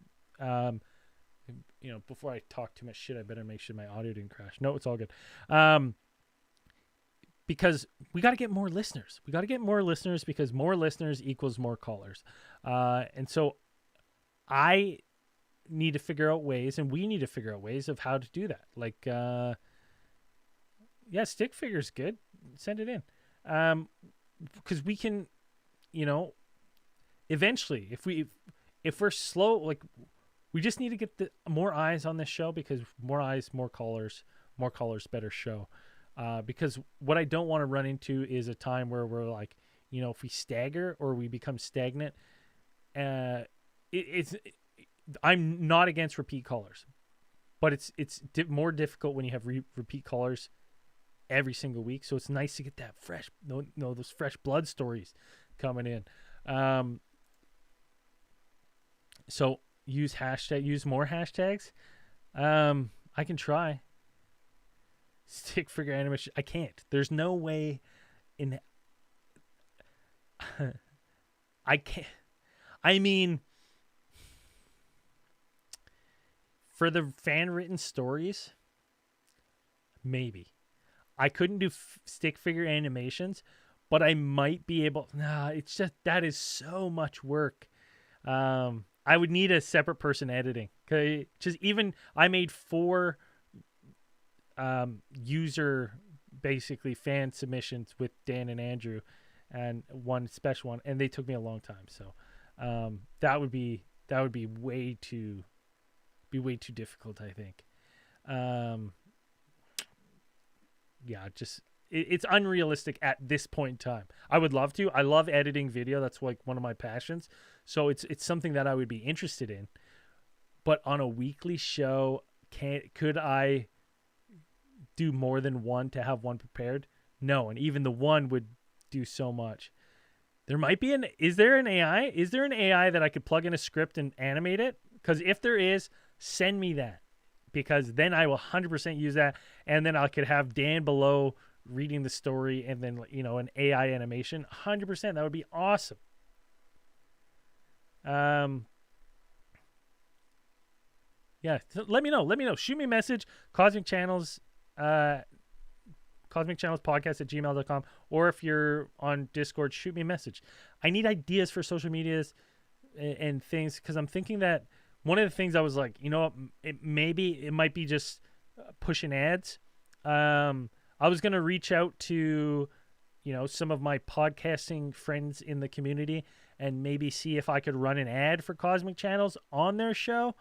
before I talk too much shit, I better make sure my audio didn't crash. No, it's all good. Because we got to get more listeners. We got to get more listeners because more listeners equals more callers. And so I need to figure out ways, and we need to figure out ways of how to do that. Like, stick figure's good. Send it in. Because we can, eventually, if we're slow, like, we just need to get more eyes on this show, because more eyes, more callers, better show. Because what I don't want to run into is a time where we're like, if we stagger or we become stagnant, I'm not against repeat callers, but it's more difficult when you have repeat callers every single week. So it's nice to get that fresh, those fresh blood stories coming in. So use more hashtags. I can try. Stick figure animation. I can't. There's no way in. I can't. I mean, for the fan written stories, maybe I couldn't do stick figure animations, but I might be able. Nah, it's just that is so much work. I would need a separate person editing. Okay, just even I made 4 user basically fan submissions with Dan and Andrew, and one special one, and they took me a long time. So that would be way too difficult, I think. It's unrealistic at this point in time. I would love to. I love editing video. That's like one of my passions. So it's something that I would be interested in. But on a weekly show, could I do more than one to have one prepared? No, and even the one would do so much. There might be is there an AI? Is there an AI that I could plug in a script and animate it? Because if there is, send me that, because then I will 100% use that, and then I could have Dan below reading the story, and then an AI animation. 100%, that would be awesome. Let me know. Shoot me a message. Cosmic Channels. CosmicChannelsPodcast@gmail.com, or if you're on Discord, shoot me a message. I need ideas for social medias and things, because I'm thinking that one of the things I was like, it might be just pushing ads. I was going to reach out to, some of my podcasting friends in the community and maybe see if I could run an ad for Cosmic Channels on their show.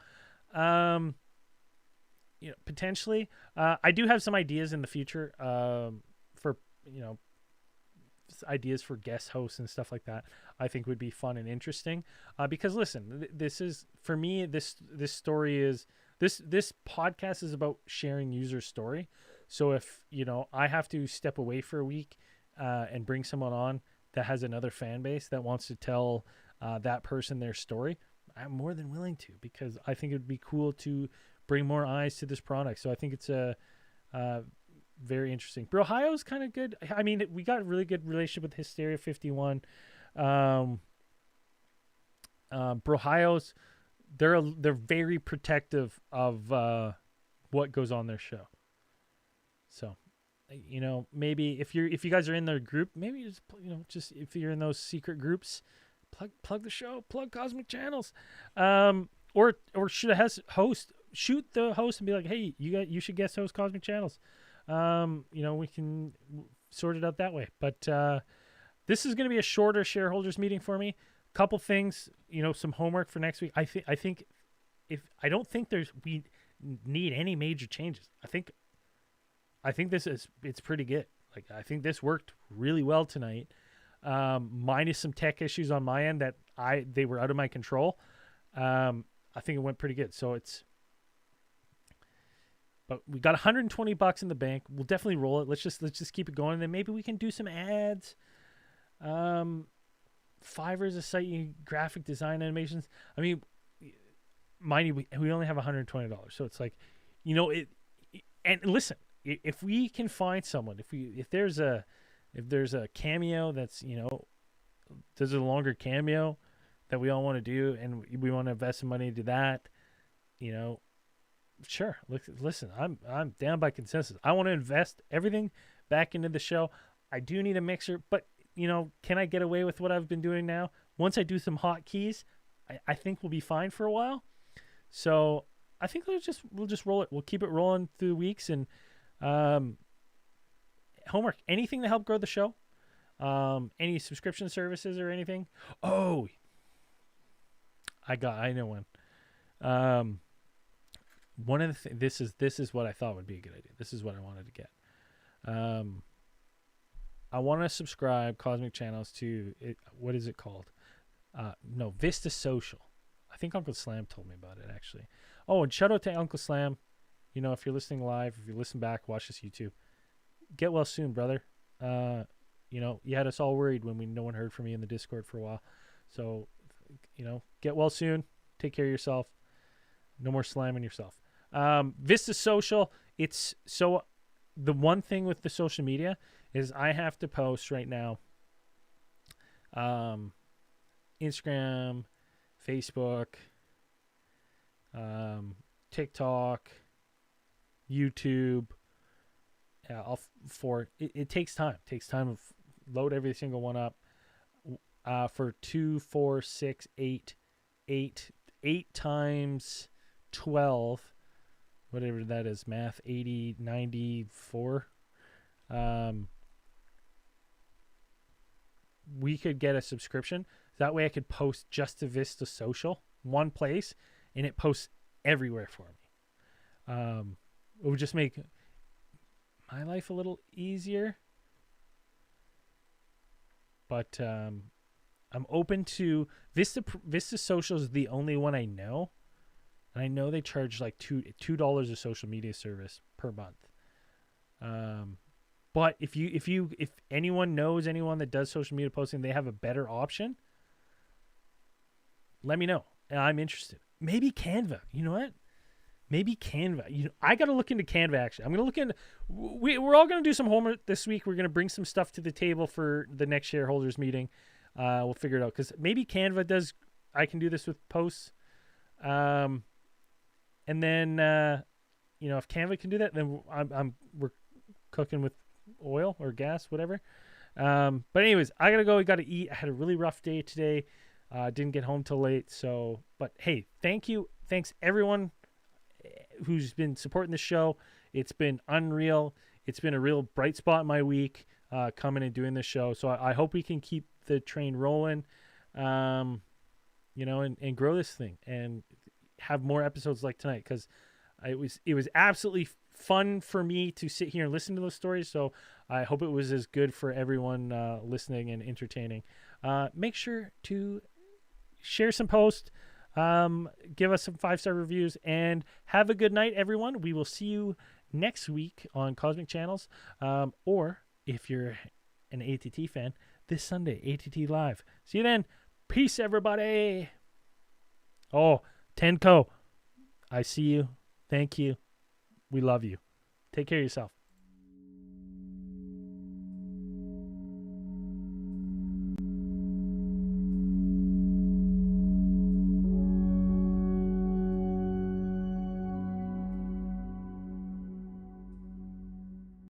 Potentially. I do have some ideas in the future for, ideas for guest hosts and stuff like that. I think would be fun and interesting. Because listen, this is, for me, this story is, this podcast is about sharing user story. So if, I have to step away for a week and bring someone on that has another fan base that wants to tell that person their story, I'm more than willing to, because I think it would be cool to bring more eyes to this product. So I think it's a very interesting. Brohio's kind of good. I mean, we got a really good relationship with Hysteria 51. Brohio's, they're very protective of what goes on their show. So, maybe if you guys are in their group, maybe just if you're in those secret groups, plug the show, plug Cosmic Channels, or should a host shoot the host and be like, hey, you should guest host Cosmic Channels. We can sort it out that way. But this is going to be a shorter shareholders meeting for me. Couple things, some homework for next week. I think I don't think we need any major changes. I think it's pretty good. Like, I think this worked really well tonight. Minus some tech issues on my end that they were out of my control. I think it went pretty good. So but we got $120 in the bank. We'll definitely roll it. Let's just keep it going. And then maybe we can do some ads. Fiverr's a site, graphic design animations. I mean, mind you, we only have $120. So it's like, and listen, if we can find someone, if there's a cameo that's, there's a longer cameo that we all want to do, and we want to invest some money into that, Sure. Listen, I'm down by consensus. I want to invest everything back into the show. I do need a mixer, but can I get away with what I've been doing now? Once I do some hotkeys, I think we'll be fine for a while. So I think we'll just roll it. We'll keep it rolling through the weeks, and homework. Anything to help grow the show? Any subscription services or anything? Oh, I know one. One of the this is what I thought would be a good idea. This is what I wanted to get. I want to subscribe Cosmic Channels to it. What is it called? No, Vista Social. I think Uncle Slam told me about it actually. Oh, and shout out to Uncle Slam. If you're listening live, if you listen back, watch this YouTube. Get well soon, brother. You had us all worried when no one heard from you in the Discord for a while. So, get well soon. Take care of yourself. No more slamming yourself. Vista Social. The one thing with the social media is I have to post right now. Instagram, Facebook, TikTok, YouTube. It takes time. It takes time to load every single one up. For 2, 4, 6, 8 times 12, whatever that is, math, 80, 94. We could get a subscription. That way I could post just to Vista Social, one place, and it posts everywhere for me. It would just make my life a little easier. But I'm open to Vista Social is the only one I know. And I know they charge like $2 a social media service per month. But if anyone knows anyone that does social media posting, they have a better option, let me know. And I'm interested. Maybe Canva. You know what? Maybe Canva. I got to look into Canva actually. I'm going to look into we're all going to do some homework this week. We're going to bring some stuff to the table for the next shareholders meeting. We'll figure it out cuz maybe Canva does I can do this with posts. And then, if Canva can do that, then we're cooking with oil or gas, whatever. But anyways, I gotta go. I gotta eat. I had a really rough day today. Didn't get home till late. But hey, thank you. Thanks everyone who's been supporting the show. It's been unreal. It's been a real bright spot in my week, coming and doing this show. So I hope we can keep the train rolling, and grow this thing and have more episodes like tonight, because it was absolutely fun for me to sit here and listen to those stories. So I hope it was as good for everyone listening and entertaining. Make sure to share some posts, give us some 5-star reviews, and have a good night, everyone. We will see you next week on Cosmic Channels, or if you're an ATT fan, this Sunday, ATT Live. See you then. Peace, everybody. Oh, Tenko, I see you. Thank you. We love you. Take care of yourself.